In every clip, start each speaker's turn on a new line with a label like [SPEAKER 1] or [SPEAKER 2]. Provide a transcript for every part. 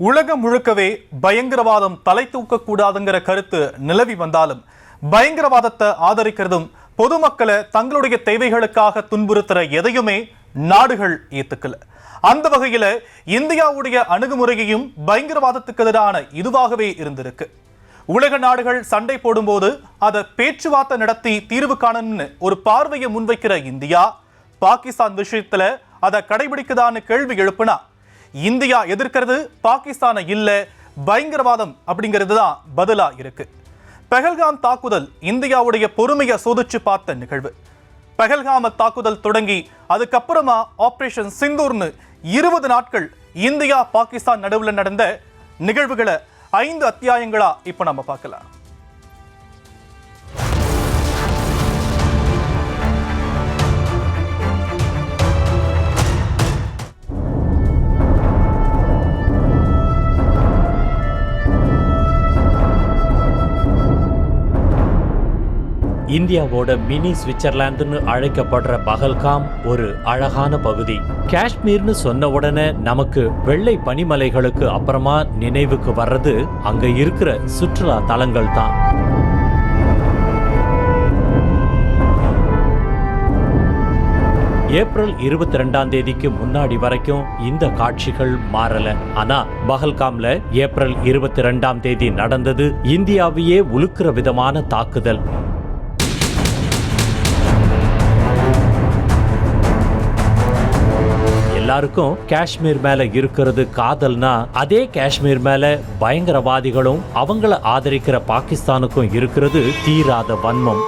[SPEAKER 1] உலகம் முழுக்கவே பயங்கரவாதம் தலை தூக்கக்கூடாதுங்கிற கருத்து நிலவி வந்தாலும் பயங்கரவாதத்தை ஆதரிக்கிறதும் பொதுமக்களை தங்களுடைய தேவைகளுக்காக துன்புறுத்துற எதையுமே நாடுகள் ஏத்துக்கல. அந்த வகையில இந்தியாவுடைய அணுகுமுறையையும் பயங்கரவாதத்துக்கு எதிரான இதுவாகவே இருந்திருக்கு. உலக நாடுகள் சண்டை போடும்போது அதை பேச்சுவார்த்தை நடத்தி தீர்வு காணணும்னு ஒரு பார்வையை முன்வைக்கிற இந்தியா பாகிஸ்தான் விஷயத்துல அதை கடைபிடிக்குதான்னு கேள்வி எழுப்புனா இந்தியா எதிர்க்கிறது பாகிஸ்தானை இல்ல பயங்கரவாதம் அப்படிங்கிறது தான் பதிலா இருக்கு. பஹல்காம் தாக்குதல் இந்தியாவுடைய பொறுமையை சோதிச்சு பார்த்த நிகழ்வு. பஹல்காம தாக்குதல் தொடங்கி அதுக்கப்புறமா ஆபரேஷன் சிந்தூர்னு 20 நாட்கள் இந்தியா பாகிஸ்தான் நடுவில் நடந்த நிகழ்வுகளை 5 அத்தியாயங்களா இப்ப நம்ம பார்க்கலாம்.
[SPEAKER 2] இந்தியாவோட மினி சுவிட்சர்லாந்துன்னு அழைக்கப்படுற பஹல்காம் ஒரு அழகான பகுதி. காஷ்மீர்னு சொன்ன உடனே நமக்கு வெள்ளை பனிமலைகளுக்கு அப்புறமா நினைவுக்கு வர்றது அங்க இருக்கிற சுற்றுலா தலங்கள் தான். ஏப்ரல் 22ஆம் தேதிக்கு முன்னாடி வரைக்கும் இந்த காட்சிகள் மாறல. ஆனா பஹல்காம்ல ஏப்ரல் 22ஆம் தேதி நடந்தது இந்தியாவையே உலுக்குற விதமான தாக்குதல். எல்லாருக்கும் காஷ்மீர் மேல இருக்கிறது காதல்னா, அதே காஷ்மீர் மேல பயங்கரவாதிகளும் அவங்கள ஆதரிக்கிற பாகிஸ்தானுக்கும் இருக்கிறது தீராத வன்மம்.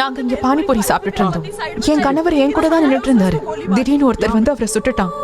[SPEAKER 3] நாங்க இங்க பானிபூரி சாப்பிட்டு இருந்தோம். என் கணவர் என் கூட தான் நின்றுட்டு இருந்தாரு. திடீர்னு ஒருத்தர் வந்து அவரை சுட்டுட்டான்.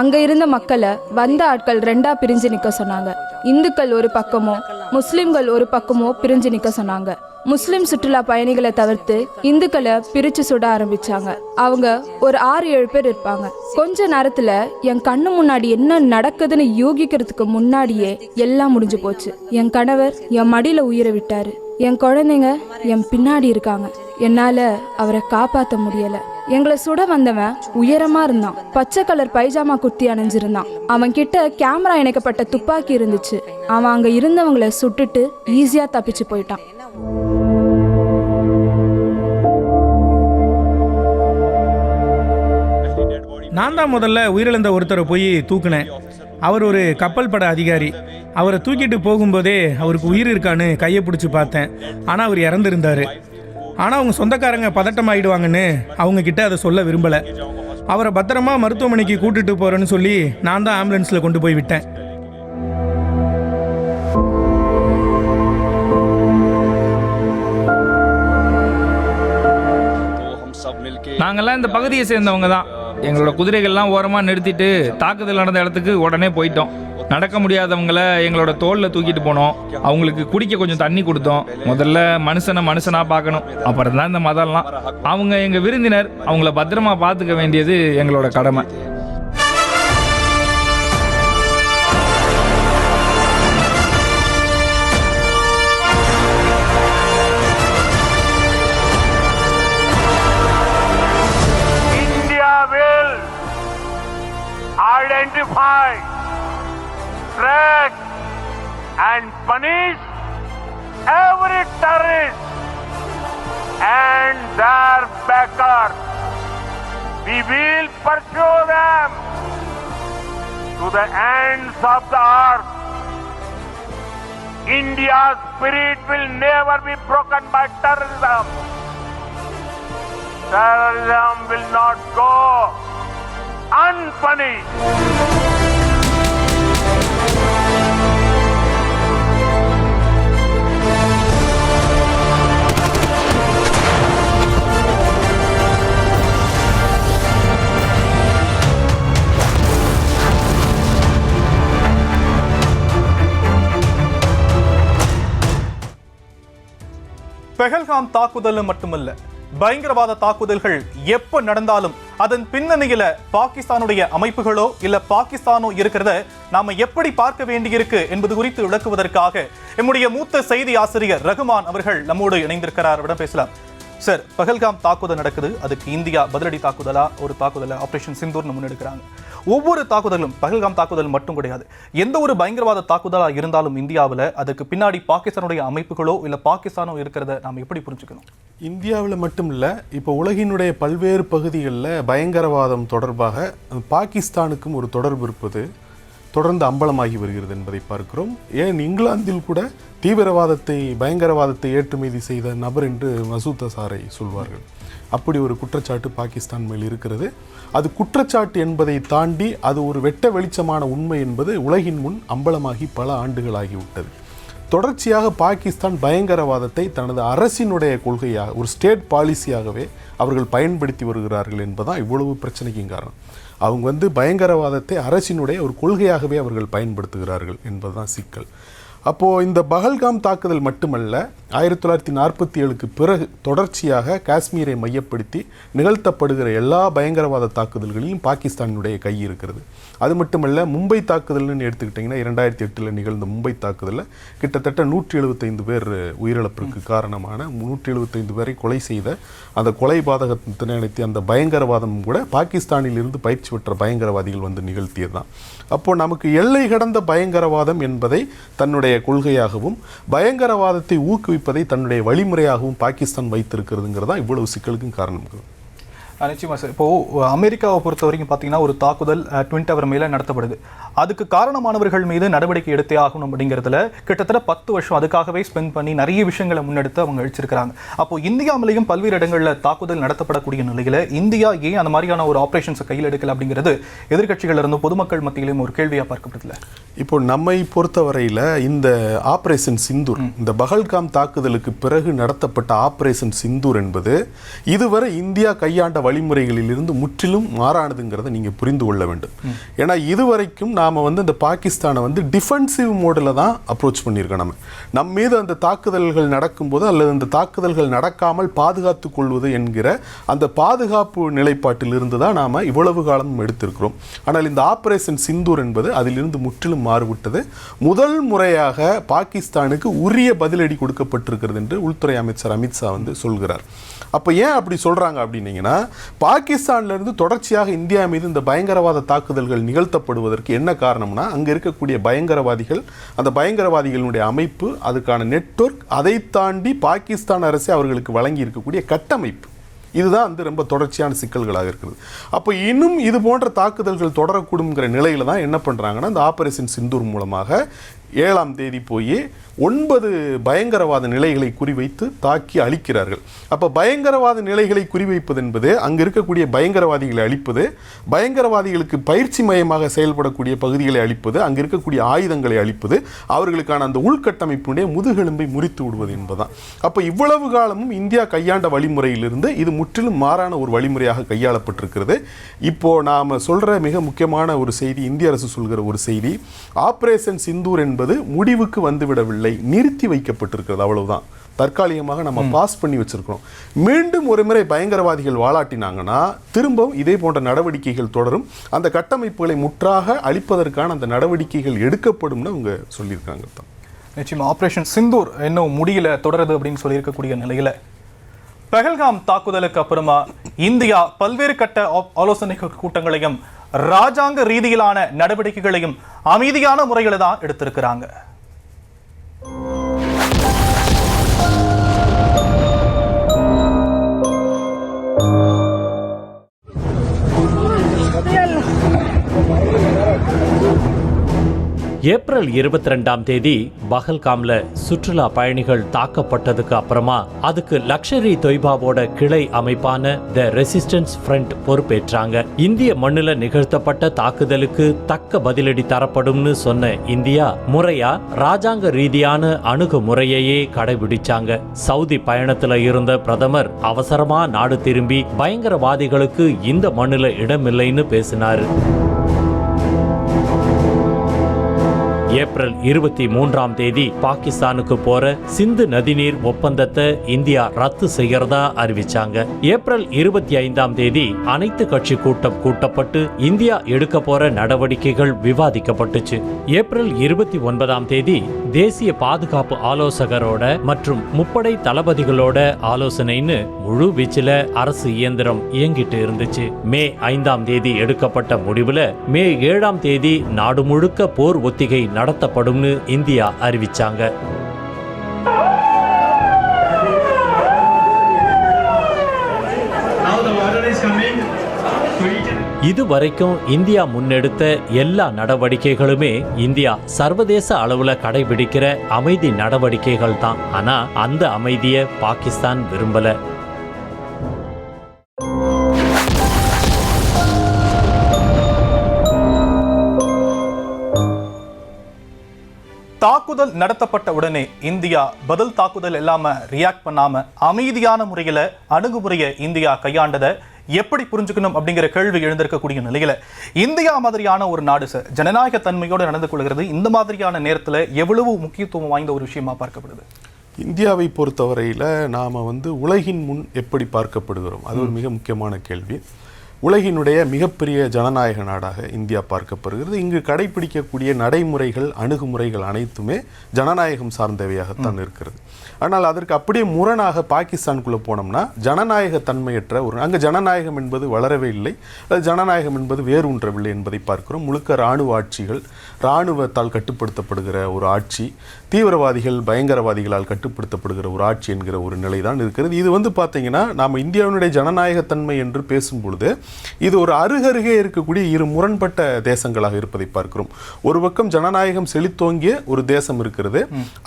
[SPEAKER 4] அங்க இருந்த மக்களை வந்த ஆட்கள் 2ஆ பிரிஞ்சு நிக்க சொன்னாங்க. இந்துக்கள் ஒரு பக்கமோ முஸ்லிம்கள் ஒரு பக்கமோ பிரிஞ்சு நிக்க சொன்னாங்க. முஸ்லிம் சுற்றுலா பயணிகளை தவிர்த்து இந்துக்களை பிரிச்சு சுட ஆரம்பிச்சாங்க. அவங்க ஒரு 6-7 பேர் இருப்பாங்க. கொஞ்ச நேரத்துல என் கண்ணு முன்னாடி என்ன நடக்குதுன்னு யூகிக்கிறதுக்கு முன்னாடியே எல்லாம் முடிஞ்சு போச்சு. என் கணவர் என் மடியில உயிரை விட்டாரு. என் குழந்தைங்க என் பின்னாடி இருக்காங்க. என்னால அவரை காப்பாற்ற முடியல. எங்களை சுட வந்தவன் உயரமா இருந்தான். பச்சை கலர் பைஜாமா குர்த்தி அணிஞ்சிருந்தான். அவன் கிட்ட கேமரா இணைக்கப்பட்ட துப்பாக்கி இருந்துச்சு. அவன் அங்க இருந்தவங்களை சுட்டுட்டு ஈஸியா தப்பிச்சு போயிட்டான்.
[SPEAKER 5] நான் தான் முதல்ல உயிரிழந்த ஒருத்தரை போய் தூக்குனேன். அவர் ஒரு கப்பல் பட அதிகாரி. அவரை தூக்கிட்டு போகும்போதே அவருக்கு உயிர் இருக்கான்னு கையை பிடிச்சி பார்த்தேன். ஆனால் அவர் இறந்துருந்தார். ஆனால் அவங்க சொந்தக்காரங்க பதட்டமாயிடுவாங்கன்னு அவங்க கிட்ட அதை சொல்ல விரும்பலை. அவரை பத்திரமா மருத்துவமனைக்கு கூட்டிட்டு போகிறேன்னு சொல்லி நான் தான் ஆம்புலன்ஸில் கொண்டு போய் விட்டேன்.
[SPEAKER 6] நாங்கள்லாம் இந்த பகுதியை சேர்ந்தவங்க தான். எங்களோட குதிரைகள்லாம் ஓரமாக நிறுத்திட்டு தாக்குதல் நடந்த இடத்துக்கு உடனே போயிட்டோம். நடக்க முடியாதவங்களை எங்களோட தோளில் தூக்கிட்டு போனோம். அவங்களுக்கு குடிக்க கொஞ்சம் தண்ணி கொடுத்தோம். முதல்ல மனுஷனாக பார்க்கணும், அப்புறம் தான் இந்த மதம்லாம். அவங்க எங்கள் விருந்தினர், அவங்கள பத்திரமா பார்த்துக்க வேண்டியது எங்களோட கடமை.
[SPEAKER 7] Identify, track and punish every terrorist and their backers. We will pursue them to the ends of the earth. India's spirit will never be broken by terrorism. Terrorism will not go unpunished.
[SPEAKER 1] Pahalgam தாக்குதல் மட்டுமல்ல, பயங்கரவாத தாக்குதல்கள் எப்ப நடந்தாலும் அதன் பின்னணியில பாகிஸ்தானுடைய அமைப்புகளோ இல்ல பாகிஸ்தானோ இருக்கிறத நாம எப்படி பார்க்க வேண்டியிருக்கு என்பது குறித்து விளக்குவதற்காக நம்முடைய மூத்த செய்தி ஆசிரியர் ரகுமான் அவர்கள் நம்மோடு இணைந்திருக்கிறார். அவரிடம் பேசலாம். சார், பஹல்காம் தாக்குதல் நடக்குது, அதுக்கு இந்தியா பதிலடி தாக்குதலா ஒரு தாக்குதலை ஆபரேஷன் சிந்தூர்னு முன்னெடுக்கிறாங்க. ஒவ்வொரு தாக்குதலும் பஹல்காம் தாக்குதல் மட்டும் கிடையாது, எந்த ஒரு பயங்கரவாத தாக்குதலா இருந்தாலும் இந்தியாவில் அதுக்கு பின்னாடி பாகிஸ்தானுடைய அமைப்புகளோ இல்ல பாகிஸ்தானோ இருக்கிறத நாம் எப்படி புரிஞ்சுக்கணும்?
[SPEAKER 8] இந்தியாவில் மட்டும் இல்லை, இப்போ உலகினுடைய பல்வேறு பகுதிகளில் பயங்கரவாதம் தொடர்பாக பாகிஸ்தானுக்கும் ஒரு தொடர்பு இருப்பது தொடர்ந்து அம்பலமாகி வருகிறது என்பதை பார்க்கிறோம். ஏன் இங்கிலாந்தில் கூட தீவிரவாதத்தை பயங்கரவாதத்தை ஏற்றுமதி செய்த நபர் என்று மசூத் அசாரை சொல்வார்கள். அப்படி ஒரு குற்றச்சாட்டு பாகிஸ்தான் மேல் இருக்கிறது. அது குற்றச்சாட்டு என்பதை தாண்டி அது ஒரு வெட்ட வெளிச்சமான உண்மை என்பது உலகின் முன் அம்பலமாகி பல ஆண்டுகளாகிவிட்டது. தொடர்ச்சியாக பாகிஸ்தான் பயங்கரவாதத்தை தனது அரசினுடைய கொள்கையாக ஒரு ஸ்டேட் பாலிசியாகவே அவர்கள் பயன்படுத்தி வருகிறார்கள் என்பதுதான் இவ்வளவு பிரச்சனைக்கும் காரணம். அவங்க பயங்கரவாதத்தை அரசினுடைய ஒரு கொள்கையாகவே அவர்கள் பயன்படுத்துகிறார்கள் என்பதுதான் சிக்கல். அப்போது இந்த பஹல்காம் தாக்குதல் மட்டுமல்ல, 1947க்கு பிறகு தொடர்ச்சியாக காஷ்மீரை மையப்படுத்தி நிகழ்த்தப்படுகிற எல்லா பயங்கரவாத தாக்குதல்களிலும் பாகிஸ்தானுடைய கை இருக்கிறது. அது மட்டுமல்ல, மும்பை தாக்குதல்னு எடுத்துக்கிட்டிங்கன்னா 2008 நிகழ்ந்த மும்பை தாக்குதலில் கிட்டத்தட்ட 175 பேர் உயிரிழப்பிற்கு காரணமான 175 பேரை கொலை செய்த அந்த கொலை பாதகத்தை நினைத்து அந்த பயங்கரவாதம் கூட பாகிஸ்தானில் இருந்து பயிற்சி பெற்ற பயங்கரவாதிகள் நிகழ்த்தியது தான். அப்போது நமக்கு எல்லை கடந்த பயங்கரவாதம் என்பதை தன்னுடைய கொள்கையாகவும் பயங்கரவாதத்தை ஊக்குவிப்பதை தன்னுடைய வழிமுறையாகவும் பாகிஸ்தான் வைத்திருக்கிறதுங்கிறதா இவ்வளவு சிக்கலுக்கும் காரணம்.
[SPEAKER 1] நிச்சயமா சார். இப்போ அமெரிக்காவை பொறுத்த வரைக்கும் பார்த்தீங்கன்னா ஒரு தாக்குதல் ட்வின் டவர் மேல நடத்தப்படுது. அதுக்கு காரணமானவர்கள் மீது நடவடிக்கை எடுத்தே ஆகணும் அப்படிங்கிறதுல கிட்டத்தட்ட 10 வருஷம் அதுக்காகவே ஸ்பெண்ட் பண்ணி நிறைய விஷயங்களை முன்னெடுத்து அவங்க அழிச்சிருக்கிறாங்க. அப்போ இந்தியாவிலையும் பல்வேறு இடங்களில் தாக்குதல் நடத்தப்படக்கூடிய நிலையில இந்தியா ஏன் அந்த மாதிரியான ஒரு ஆபரேஷன்ஸை கையில் எடுக்கல அப்படிங்கிறது எதிர்கட்சிகள் இருந்தும் பொதுமக்கள் மத்தியிலும் ஒரு கேள்வியாக பார்க்கப்படுதுல.
[SPEAKER 8] இப்போ நம்மை பொறுத்தவரையில் இந்த ஆபரேஷன் சிந்தூர், இந்த பஹல்காம் தாக்குதலுக்கு பிறகு நடத்தப்பட்ட ஆபரேஷன் சிந்தூர் என்பது இதுவரை இந்தியா கையாண்ட வழிமுறைகளில் இருந்து முற்றிலும் மாறானதுங்கிறத நீங்கள் புரிந்து கொள்ள வேண்டும். ஏன்னா இதுவரைக்கும் நாம் இந்த பாகிஸ்தானை டிஃபென்சிவ் மோடில் தான் அப்ரோச் பண்ணியிருக்கோம். நம்ம மீது அந்த தாக்குதல்கள் நடக்கும்போது அல்லது அந்த தாக்குதல்கள் நடக்காமல் பாதுகாத்து கொள்வது என்கிற அந்த பாதுகாப்பு நிலைப்பாட்டில் இருந்து தான் நாம் இவ்வளவு காலம் எடுத்திருக்கிறோம். ஆனால் இந்த ஆபரேஷன் சிந்தூர் என்பது அதிலிருந்து முற்றிலும் மாறுவிட்டது. முதல் முறையாக பாகிஸ்தானுக்கு உரிய பதிலடி கொடுக்கப்பட்டிருக்கிறது என்று உள்துறை அமைச்சர் அமித்ஷா சொல்கிறார். அப்போ ஏன் அப்படி சொல்கிறாங்க அப்படின்னீங்கன்னா, பாகிஸ்தான்லேருந்து தொடர்ச்சியாக இந்தியா மீது இந்த பயங்கரவாத தாக்குதல்கள் நிகழ்த்தப்படுவதற்கு என்ன காரணம்னா, அங்கே இருக்கக்கூடிய பயங்கரவாதிகள், அந்த பயங்கரவாதிகளுடைய அமைப்பு, அதுக்கான நெட்வொர்க், அதை தாண்டி பாகிஸ்தான் அரசு அவர்களுக்கு வழங்கி இருக்கக்கூடிய கட்டமைப்பு, இதுதான் ரொம்ப தொடர்ச்சியான சிக்கல்களாக இருக்கிறது. அப்போ இன்னும் இது போன்ற தாக்குதல்கள் தொடரக்கூடுங்கிற நிலையில தான் என்ன பண்ணுறாங்கன்னா, இந்த ஆபரேஷன் சிந்தூர் மூலமாக 7ஆம் தேதி போய் 9 பயங்கரவாத நிலைகளை குறிவைத்து தாக்கி அழிக்கிறார்கள். அப்போ பயங்கரவாத நிலைகளை குறிவைப்பது என்பது அங்கே இருக்கக்கூடிய பயங்கரவாதிகளை அழிப்பது, பயங்கரவாதிகளுக்கு பயிற்சி மையமாக செயல்படக்கூடிய பகுதிகளை அழிப்பது, அங்கே இருக்கக்கூடிய ஆயுதங்களை அழிப்பது, அவர்களுக்கான அந்த உள்கட்டமைப்புடைய முதுகெலும்பை முறித்து விடுவது என்பதுதான். அப்போ இவ்வளவு காலமும் இந்தியா கையாண்ட வழிமுறையிலிருந்து இது முற்றிலும் மாறான ஒரு வழிமுறையாக கையாளப்பட்டிருக்கிறது. இப்போ நாம் சொல்கிற மிக முக்கியமான ஒரு செய்தி, இந்திய அரசு சொல்கிற ஒரு செய்தி, ஆபரேஷன் சிந்தூர் என்பது முடிவுக்கு வந்துவிடவில்லை, நிறுத்தி வைக்கப்பட்டிருக்கிறது, அவ்வளவுதான். தற்காலிகமாக நம்ம பாஸ் பண்ணி வச்சிருக்கிறோம். மீண்டும் ஒரு முறை பயங்கரவாதிகள் வாலாட்டினாங்கன்னா திரும்பவும் இதே போன்ற நடவடிக்கைகள் தொடரும். அந்த கட்டமைப்புகளை முற்றாக அழிப்பதற்கான அந்த நடவடிக்கைகள் எடுக்கப்படும்னு அவங்க சொல்லியிருக்காங்க.
[SPEAKER 1] நிச்சயமா ஆபரேஷன் சிந்தூர் இன்னும் முடியல, தொடருது அப்படின்னு சொல்லியிருக்கக்கூடிய நிலையில பஹல்காம் தாக்குதலுக்கு அப்புறமா இந்தியா பல்வேறு கட்ட ஆலோசனை கூட்டங்களையும் ராஜாங்க ரீதியிலான நடவடிக்கைகளையும் அமைதியான முறையில தான் எடுத்திருக்கிறாங்க.
[SPEAKER 2] ஏப்ரல் 22ஆம் தேதி பஹல்காம்ல சுற்றுலா பயணிகள் தாக்கப்பட்டதுக்கு அப்புறமா அதுக்கு லக்ஷரி தொய்பாவோட கிளை அமைப்பான த ரெசிஸ்டன்ஸ் ஃப்ரண்ட் பொறுப்பேற்றாங்க. இந்திய மண்ணுல நிகழ்த்தப்பட்ட தாக்குதலுக்கு தக்க பதிலடி தரப்படும்னு சொன்ன இந்தியா முறையா ராஜாங்க ரீதியான அணுகுமுறையையே கடைபிடிச்சாங்க. சவுதி பயணத்துல இருந்த பிரதமர் அவசரமா நாடு திரும்பி பயங்கரவாதிகளுக்கு இந்த மண்ணுல இடமில்லைன்னு பேசினாரு. ஏப்ரல் 23ஆம் தேதி பாகிஸ்தானுக்கு போற சிந்து நதிநீர் ஒப்பந்தத்தை இந்தியா ரத்து செய்யறதா அறிவிச்சாங்க. ஏப்ரல் 25ஆம் தேதி அனைத்து கட்சி கூட்டம் கூட்டப்பட்டு இந்தியா எடுக்க போற நடவடிக்கைகள் விவாதிக்கப்பட்டுச்சு. ஏப்ரல் 29ஆம் தேதி தேசிய பாதுகாப்பு ஆலோசகரோட மற்றும் முப்படை தளபதிகளோட ஆலோசனைன்னு முழு வீச்சில அரசு இயந்திரம் இயங்கிட்டு இருந்துச்சு. மே 5ஆம் தேதி எடுக்கப்பட்ட முடிவுல மே 7ஆம் தேதி நாடு முழுக்க போர் ஒத்திகை நடத்தப்படும்னு இந்தியா அறிவிச்சாங்க. இதுவரைக்கும் இந்தியா முன்னெடுத்த எல்லா நடவடிக்கைகளுமே இந்தியா சர்வதேச அளவுல கடைபிடிக்கிற அமைதி நடவடிக்கைகள் தான். ஆனா அந்த அமைதியை பாகிஸ்தான் விரும்பல.
[SPEAKER 1] தாக்குதல் நடத்தப்பட்ட உடனே இந்தியா பதில் தாக்குதல் இல்லாம ரியாக்ட் பண்ணாம அமைதியான முறையில அணுகுமுறையை இந்தியா கையாண்டதை எப்படி புரிஞ்சுக்கணும் அப்படிங்கிற கேள்வி எழுந்திருக்கக்கூடிய நிலையில இந்தியா மாதிரியான ஒரு நாடு சார் ஜனநாயக தன்மையோடு நடந்து கொள்கிறது. இந்த மாதிரியான நேரத்தில் எவ்வளவு முக்கியத்துவம் வாய்ந்த ஒரு விஷயமா பார்க்கப்படுது?
[SPEAKER 8] இந்தியாவை பொறுத்தவரையில் நாம் உலகின் முன் எப்படி பார்க்கப்படுகிறோம், அது ஒரு மிக முக்கியமான கேள்வி. உலகினுடைய மிகப்பெரிய ஜனநாயக நாடாக இந்தியா பார்க்கப்படுகிறது. இங்கு கடைபிடிக்கக்கூடிய நடைமுறைகள், அணுகுமுறைகள் அனைத்துமே ஜனநாயகம் சார்ந்தவையாகத்தான் இருக்கிறது. ஆனால் அதற்கு அப்படியே முரணாக பாகிஸ்தானுக்குள்ளே போனோம்னா ஜனநாயக தன்மையற்ற அங்கே ஜனநாயகம் என்பது வளரவே இல்லை, அது ஜனநாயகம் என்பது வேரூன்றவில்லை என்பதை பார்க்கிறோம். முழுக்க இராணுவ ஆட்சிகள், இராணுவத்தால் கட்டுப்படுத்தப்படுகிற ஒரு ஆட்சி, தீவிரவாதிகள் பயங்கரவாதிகளால் கட்டுப்படுத்தப்படுகிற ஒரு ஆட்சி என்கிற ஒரு நிலை தான் இருக்கிறது. இது பார்த்தீங்கன்னா நாம் இந்தியாவினுடைய ஜனநாயகத்தன்மை என்று பேசும் பொழுது இது ஒரு அருகருகே இருக்கக்கூடிய இரு முரண்பட்ட தேசங்களாக இருப்பதை பார்க்கிறோம். ஒரு பக்கம் ஜனநாயகம் செழித்தோங்கிய ஒரு தேசம் இருக்கிறது,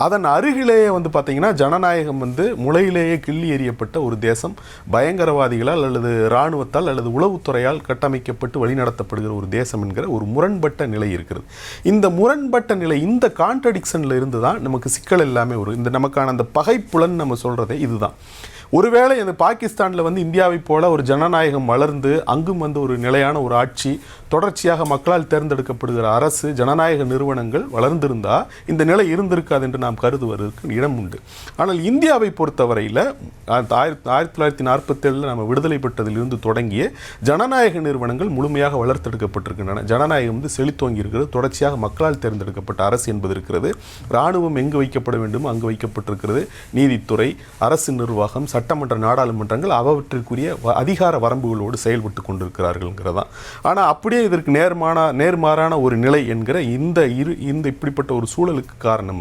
[SPEAKER 8] அதன் அருகிலேயே பார்த்தீங்கன்னா ஜனநாயகம் முளையிலேயே கிள்ளி எறியப்பட்ட ஒரு தேசம், பயங்கரவாதிகளால் அல்லது இராணுவத்தால் அல்லது உளவுத்துறையால் கட்டமைக்கப்பட்டு வழிநடத்தப்படுகிற ஒரு தேசம் என்கிற ஒரு முரண்பட்ட நிலை இருக்கிறது. இந்த முரண்பட்ட நிலை, இந்த கான்ட்ரடிக்ஷன்ல இருந்து தான் நமக்கு சிக்கல் எல்லாமே வரும். இந்த நமக்கான அந்த பகைப்புலன் நம்ம சொல்றதே இதுதான். ஒருவேளை இந்த பாகிஸ்தானில் இந்தியாவை போல ஒரு ஜனநாயகம் வளர்ந்து அங்கும் ஒரு நிலையான ஒரு ஆட்சி, தொடர்ச்சியாக மக்களால் தேர்ந்தெடுக்கப்படுகிற அரசு, ஜனநாயக நிறுவனங்கள் வளர்ந்திருந்தா இந்த நிலை இருந்திருக்காது என்று நாம் கருதுவதற்கு இடம் உண்டு. ஆனால் இந்தியாவை பொறுத்தவரையில் 1947 நம்ம விடுதலை பெற்றதிலிருந்து தொடங்கிய ஜனநாயக நிறுவனங்கள் முழுமையாக வளர்த்தெடுக்கப்பட்டிருக்கின்றன. ஜனநாயகம் செழித்தோங்கி இருக்கிறது, தொடர்ச்சியாக மக்களால் தேர்ந்தெடுக்கப்பட்ட அரசு என்பது இருக்கிறது. இராணுவம் எங்கு வைக்கப்பட வேண்டுமோ அங்கு வைக்கப்பட்டிருக்கிறது. நீதித்துறை, அரசு நிர்வாகம், சட்டமன்ற, நாடாளுமன்றங்கள் அவற்றிற்குரிய அதிகார வரம்புகளோடு செயல்பட்டு கொண்டிருக்கிறார்கள்ங்கிறதான். ஆனால் அப்படியே இதற்கு நேர்மாறான ஒரு நிலை என்கிற இந்த இப்படிப்பட்ட ஒரு சூழலுக்கு காரணம்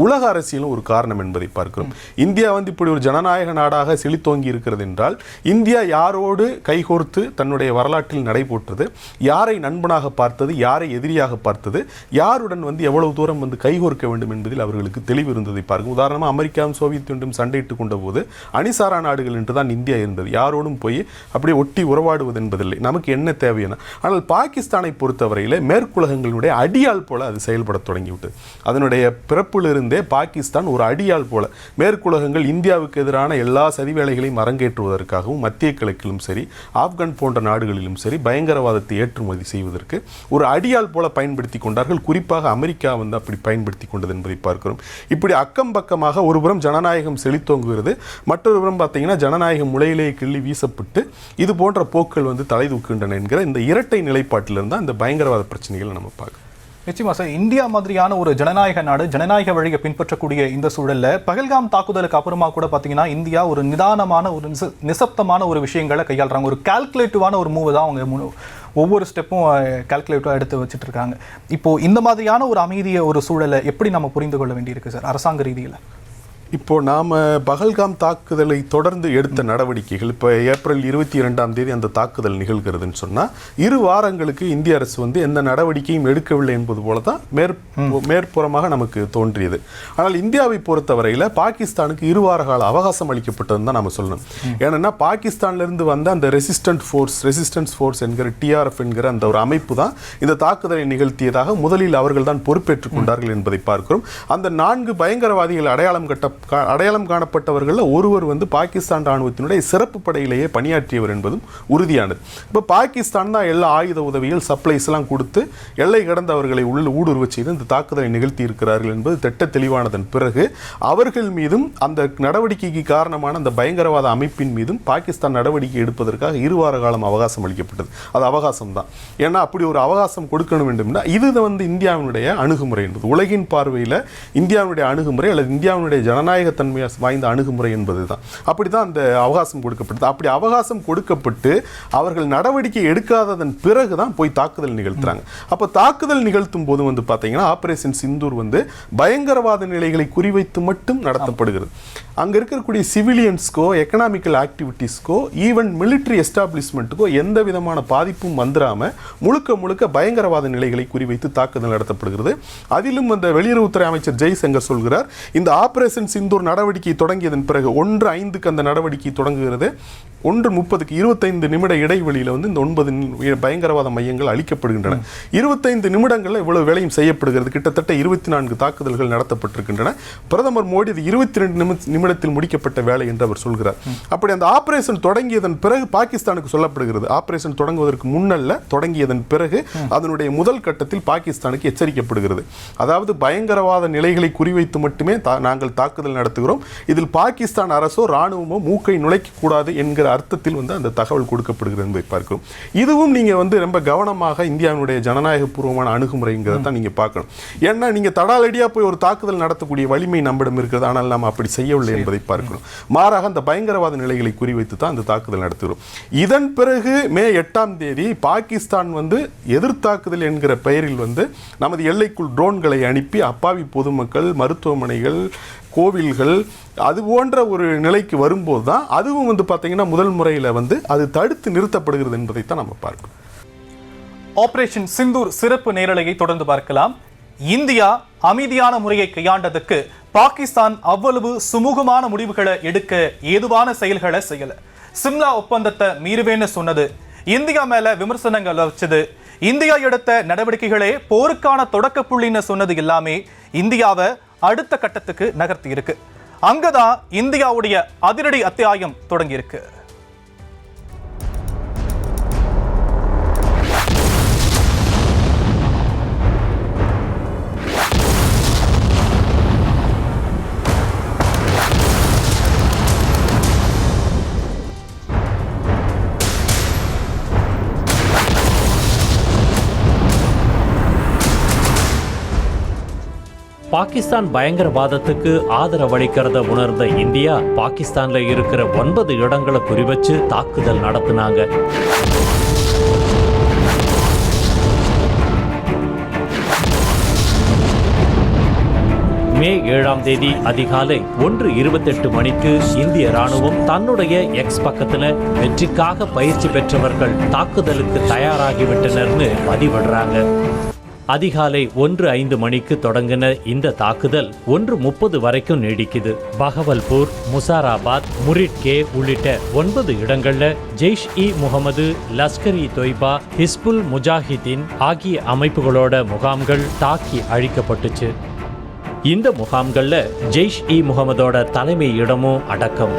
[SPEAKER 8] உலக அரசியலும் ஒரு காரணம் என்பதை பார்க்கிறோம். இந்தியா இப்படி ஒரு ஜனநாயக நாடாக செழித்தோங்கி இருக்கிறது என்றால் இந்தியா யாரோடு கைகோர்த்து தன்னுடைய வரலாற்றில் நடைபோற்றது, யாரை நண்பனாக பார்த்தது, யாரை எதிரியாக பார்த்தது, யாருடன் எவ்வளவு தூரம் கைகோர்க்க வேண்டும் என்பதில் அவர்களுக்கு தெளிவு இருந்ததை பார்க்கும். உதாரணமாக அமெரிக்காவும் சோவியத் யூனியனும் சண்டையிட்டுக் கொண்ட போது அணிசாரா நாடுகள் என்று தான் இந்தியா இருந்தது. யாரோடும் போய் அப்படியே ஒட்டி உறவாடுவது என்பதில்லை, நமக்கு என்ன தேவையான. ஆனால் பாகிஸ்தானை பொறுத்தவரையில் மேற்குலகங்களுடைய அடியால் போல அது செயல்பட தொடங்கிவிட்டது. அதனுடைய பிறப்பிலிருந்தே பாகிஸ்தான் ஒரு அடியால் போல மேற்குலகங்கள் இந்தியாவுக்கு எதிரான எல்லா சதிவேளைகளையும் அரங்கேற்றுவதற்காகவும் மத்திய கிழக்கிலும் சரி, ஆப்கான் போன்ற நாடுகளிலும் சரி, பயங்கரவாதத்தை ஏற்றுமதி செய்வதற்கு ஒரு அடியால் போல பயன்படுத்தி கொண்டார்கள். குறிப்பாக அமெரிக்கா அப்படி பயன்படுத்தி கொண்டது என்பதை பார்க்கிறோம். இப்படி அக்கம் பக்கமாக ஒருபுறம் ஜனநாயகம் செழித்தோங்குகிறது, மற்றொரு புறம் பார்த்தீங்கன்னா ஜனநாயகம் முளையிலேயே கிள்ளி வீசப்பட்டு இது போன்ற போக்கள் தலை தூக்குகின்றன என்கிற இந்த இரட்டை நிலைப்பாட்டிலிருந்து இந்த பயங்கரவாத பிரச்சனைகளை நம்ம பார்க்கலாம்.
[SPEAKER 1] நிச்சயமா சார், இந்தியா மாதிரியான ஒரு ஜனநாயக நாடு, ஜனநாயக வழியை பின்பற்றக்கூடிய இந்த சூழல்ல பகல்காம் தாக்குதலுக்கு அப்புறமா கூட பார்த்தீங்கன்னா இந்தியா ஒரு நிதானமான ஒரு நிசப்தமான ஒரு விஷயங்களை கையாளுறாங்க. ஒரு கால்குலேட்டிவான ஒரு மூவ் தான் அவங்க ஒவ்வொரு ஸ்டெப்பும் கால்குலேட்டிவாக எடுத்து வச்சுட்டு இருக்காங்க. இப்போ இந்த மாதிரியான ஒரு அமைதிய ஒரு சூழலை எப்படி நம்ம புரிந்து கொள்ள வேண்டியிருக்கு சார் அரசாங்க ரீதியில்?
[SPEAKER 8] இப்போ நாம் பகல்காம் தாக்குதலை தொடர்ந்து எடுத்த நடவடிக்கைகள், இப்போ ஏப்ரல் 22ஆம் தேதி அந்த தாக்குதல் நிகழ்கிறதுன்னு சொன்னால் 2 வாரங்களுக்கு இந்திய அரசு எந்த நடவடிக்கையும் எடுக்கவில்லை என்பது போல தான் மேற்புறமாக நமக்கு தோன்றியது. ஆனால் இந்தியாவை பொறுத்தவரையில் பாகிஸ்தானுக்கு 2 வார கால அவகாசம் அளிக்கப்பட்டதுன்னு தான் நம்ம சொல்லணும். ஏன்னா பாகிஸ்தானிலிருந்து வந்த அந்த ரெசிஸ்டன்ஸ் ஃபோர்ஸ் என்கிற TRF என்கிற அந்த ஒரு அமைப்பு தான் இந்த தாக்குதலை நிகழ்த்தியதாக முதலில் அவர்கள் தான் பொறுப்பேற்றுக் கொண்டார்கள் என்பதை பார்க்கிறோம். அந்த 4 பயங்கரவாதிகள் அடையாளம் கட்ட அடையாளம் காணப்பட்டவர்களில் ஒருவர் வந்து பாகிஸ்தான் ராணுவத்தினுடைய சிறப்பு படையிலேயே பணியாற்றியவர் என்பதும் உறுதியானது. இப்போ பாகிஸ்தான் தான் எல்லா ஆயுத உதவிகள் சப்ளைஸ் எல்லாம் கொடுத்து எல்லை கடந்த அவர்களை ஊடுருவ செய்து இந்த தாக்குதலை நிகழ்த்தி இருக்கிறார்கள் என்பது திட்ட தெளிவானதன் பிறகு அவர்கள் மீதும் அந்த நடவடிக்கைக்கு காரணமான அந்த பயங்கரவாத அமைப்பின் மீதும் பாகிஸ்தான் நடவடிக்கை எடுப்பதற்காக 2 வார காலம் அவகாசம் அளிக்கப்பட்டது. அது அவகாசம் தான். ஏன்னா அப்படி ஒரு அவகாசம் கொடுக்கணும் வேண்டும்னா இது வந்து இந்தியாவினுடைய அணுகுமுறை என்பது உலகின் பார்வையில் இந்தியாவுடைய அணுகுமுறை அல்லது இந்தியாவுடைய ஜனநாயகத்தன்மை வாய்ந்த அணுகுமுறை என்பது தான். அப்படி தான் அந்த அவகாசம் கொடுக்கப்பட்டது. அப்படி அவகாசம் கொடுக்கப்பட்டு அவர்கள் நடவடிக்கை எடுக்காததன் பிறகு தான் போய் தாக்குதல் நிகழ்த்துறாங்க. அப்போ தாக்குதல் நிகழ்த்தும் போது வந்து பார்த்தீங்கன்னா ஆபரேஷன் சிந்தூர் வந்து பயங்கரவாத நிலைகளை குறிவைத்து மட்டும் நடத்தப்படுகிறது. அங்கே இருக்கக்கூடிய சிவிலியன்ஸ்க்கோ எக்கனாமிக்கல் ஆக்டிவிட்டீஸ்க்கோ ஈவன் மிலிட்ரி எஸ்டாப்ளிஷ்மெண்ட்டுக்கோ எந்த விதமான பாதிப்பும் வந்துடாமல் முழுக்க பயங்கரவாத நிலைகளை குறிவைத்து தாக்குதல் நடத்தப்படுகிறது. அதிலும் அந்த வெளியுறவுத்துறை அமைச்சர் ஜெய்சங்கர் சொல்கிறார், இந்த ஆபரேஷன் சிந்தூர் நடவடிக்கை தொடங்கியதன் பிறகு 1:05 அந்த நடவடிக்கை தொடங்குகிறது. 1:30 25 நிமிட இடைவெளியில் வந்து இந்த 9 பயங்கரவாத மையங்கள் அளிக்கப்படுகின்றன. 25 நிமிடங்களில் இவ்வளவு வேலையும் செய்யப்படுகிறது. கிட்டத்தட்ட 24 தாக்குதல்கள் நடத்தப்பட்டிருக்கின்றன. பிரதமர் மோடி இது 22 நிமிடத்தில் முடிக்கப்பட்ட வேலை என்று அவர் சொல்கிறார். அப்படி அந்த ஆபரேஷன் தொடங்கியதன் பிறகு பாகிஸ்தானுக்கு சொல்லப்படுகிறது, ஆபரேஷன் தொடங்குவதற்கு முன்னல்ல தொடங்கியதன் பிறகு அதனுடைய முதல் கட்டத்தில் பாகிஸ்தானுக்கு எச்சரிக்கப்படுகிறது. அதாவது பயங்கரவாத நிலைகளை குறிவைத்து மட்டுமே நாங்கள் தாக்குதல் நடத்துகிறோம், இதில் பாகிஸ்தான் அரசோ ராணுவமோ மூக்கை நுழைக்க கூடாது என்கிற அர்த்தத்தில் வந்து அந்த தகவல் கொடுக்கப்படுகிறது என்பதை பார்க்கிறோம். இதுவும் நீங்க வந்து ரொம்ப கவனமாக இந்தியாவுடைய ஜனநாயகபூர்வமான அணுகுமுறைங்கிறத தான் நீங்க பார்க்கணும். ஏன்னா நீங்க தடாலடியா போய் ஒரு தாக்குதல் நடத்தக்கூடிய வலிமை நம்மிடம் இருக்கிறது, ஆனால் நாம் அப்படி செய்யவில்லை என்பதை பார்க்கிறோம். மாறாக அந்த பயங்கரவாத நிலைகளை குறிவைத்து தான் அந்த தாக்குதல் நடத்துகிறோம். இதன் பிறகு மே 8ஆம் தேதி பாகிஸ்தான் வந்து எதிர்த்தாக்குதல் என்கிற பெயரில் வந்து நமது எல்லைக்குள் ட்ரோன்களை அனுப்பி அப்பாவி பொதுமக்கள், மருத்துவமனைகள், கோவில்கள் அது போன்ற ஒரு நிலைக்கு வரும்போது தான் அதுவும் வந்து பார்த்தீங்கன்னா முதல் முறையில் வந்து அது தடுத்து நிறுத்தப்படுகிறது என்பதைத்தான் நம்ம பார்க்கணும்.
[SPEAKER 1] ஆபரேஷன் சிந்தூர் சிறப்பு நேரலையை தொடர்ந்து பார்க்கலாம். இந்தியா அமைதியான முறையை கையாண்டதுக்கு பாகிஸ்தான் அவ்வளவு சுமூகமான முடிவுகளை எடுக்க ஏதுவான செயல்களை செய்யல. சிம்லா ஒப்பந்தத்தை மீறுவேன்னு சொன்னது, இந்தியா மேல விமர்சனங்கள் வச்சது, இந்தியா எடுத்த நடவடிக்கைகளே போருக்கான தொடக்க புள்ளின்னு சொன்னது எல்லாமே இந்தியாவை அடுத்த கட்டத்துக்கு நகர்த்தி இருக்கு. அங்கதான் இந்தியாவுடைய அதிரடி அத்தியாயம் தொடங்கி இருக்கு.
[SPEAKER 2] பாகிஸ்தான் பயங்கரவாதத்துக்கு ஆதரவளிக்கிறத உணர்ந்த இந்தியா பாகிஸ்தான்ல இருக்கிற 9 இடங்களை குறிவச்சு தாக்குதல் நடத்தினாங்க. மே 7ஆம் தேதி அதிகாலை 1:28 மணிக்கு இந்திய ராணுவம் தன்னுடைய எக்ஸ் பக்கத்துல வெற்றிக்காக பயிற்சி பெற்றவர்கள் தாக்குதலுக்கு தயாராகிவிட்டனர்னு பதிவிடுறாங்க. அதிகாலை 1:05 மணிக்கு தொடங்கின இந்த தாக்குதல் 1:30 வரைக்கும் நீடிக்குது. பகவல்பூர், முசாராபாத், முரிட்கே உள்ளிட்ட 9 இடங்கள்ல ஜெய்ஷ்-இ-முகமது, லஷ்கர்-இ-தொய்பா, ஹிஸ்புல் முஜாஹிதீன் ஆகிய அமைப்புகளோட முகாம்கள் தாக்கி அழிக்கப்பட்டுச்சு. இந்த முகாம்கள்ல ஜெய்ஷ்-இ-முகமதோட தலைமை இடமும் அடக்கம்.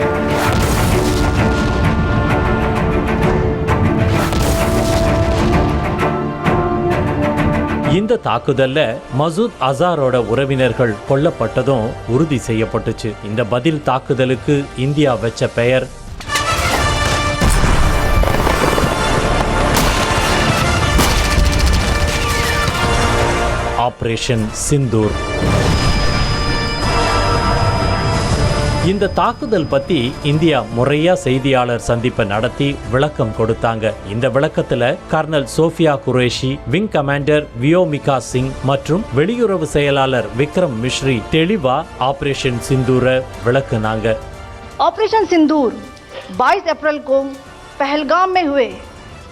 [SPEAKER 2] இந்த தாக்குதல்ல மசூத் அசாரோட உறவினர்கள் கொல்லப்பட்டதும் உறுதி செய்யப்பட்டுச்சு. இந்த பதில் தாக்குதலுக்கு இந்தியா வச்ச பெயர் ஆபரேஷன் சிந்தூர். இந்த தாக்குதல் பத்தி இந்தியா முறையா செய்தியாளர் சந்திப்பை நடத்தி விளக்கம் கொடுத்தாங்க. இந்த விளக்கத்துல colonel Sofiya Qureshi, wing commander Vyomika Singh மற்றும் வெளியுறவு செயலாளர் விக்ரம் மிஸ்ரி தெளிவா ஆபரேஷன் சிந்தூரை விளக்குனாங்க.
[SPEAKER 9] ऑपरेशन सिंदूर 22 अप्रैल को पहलगाम में हुए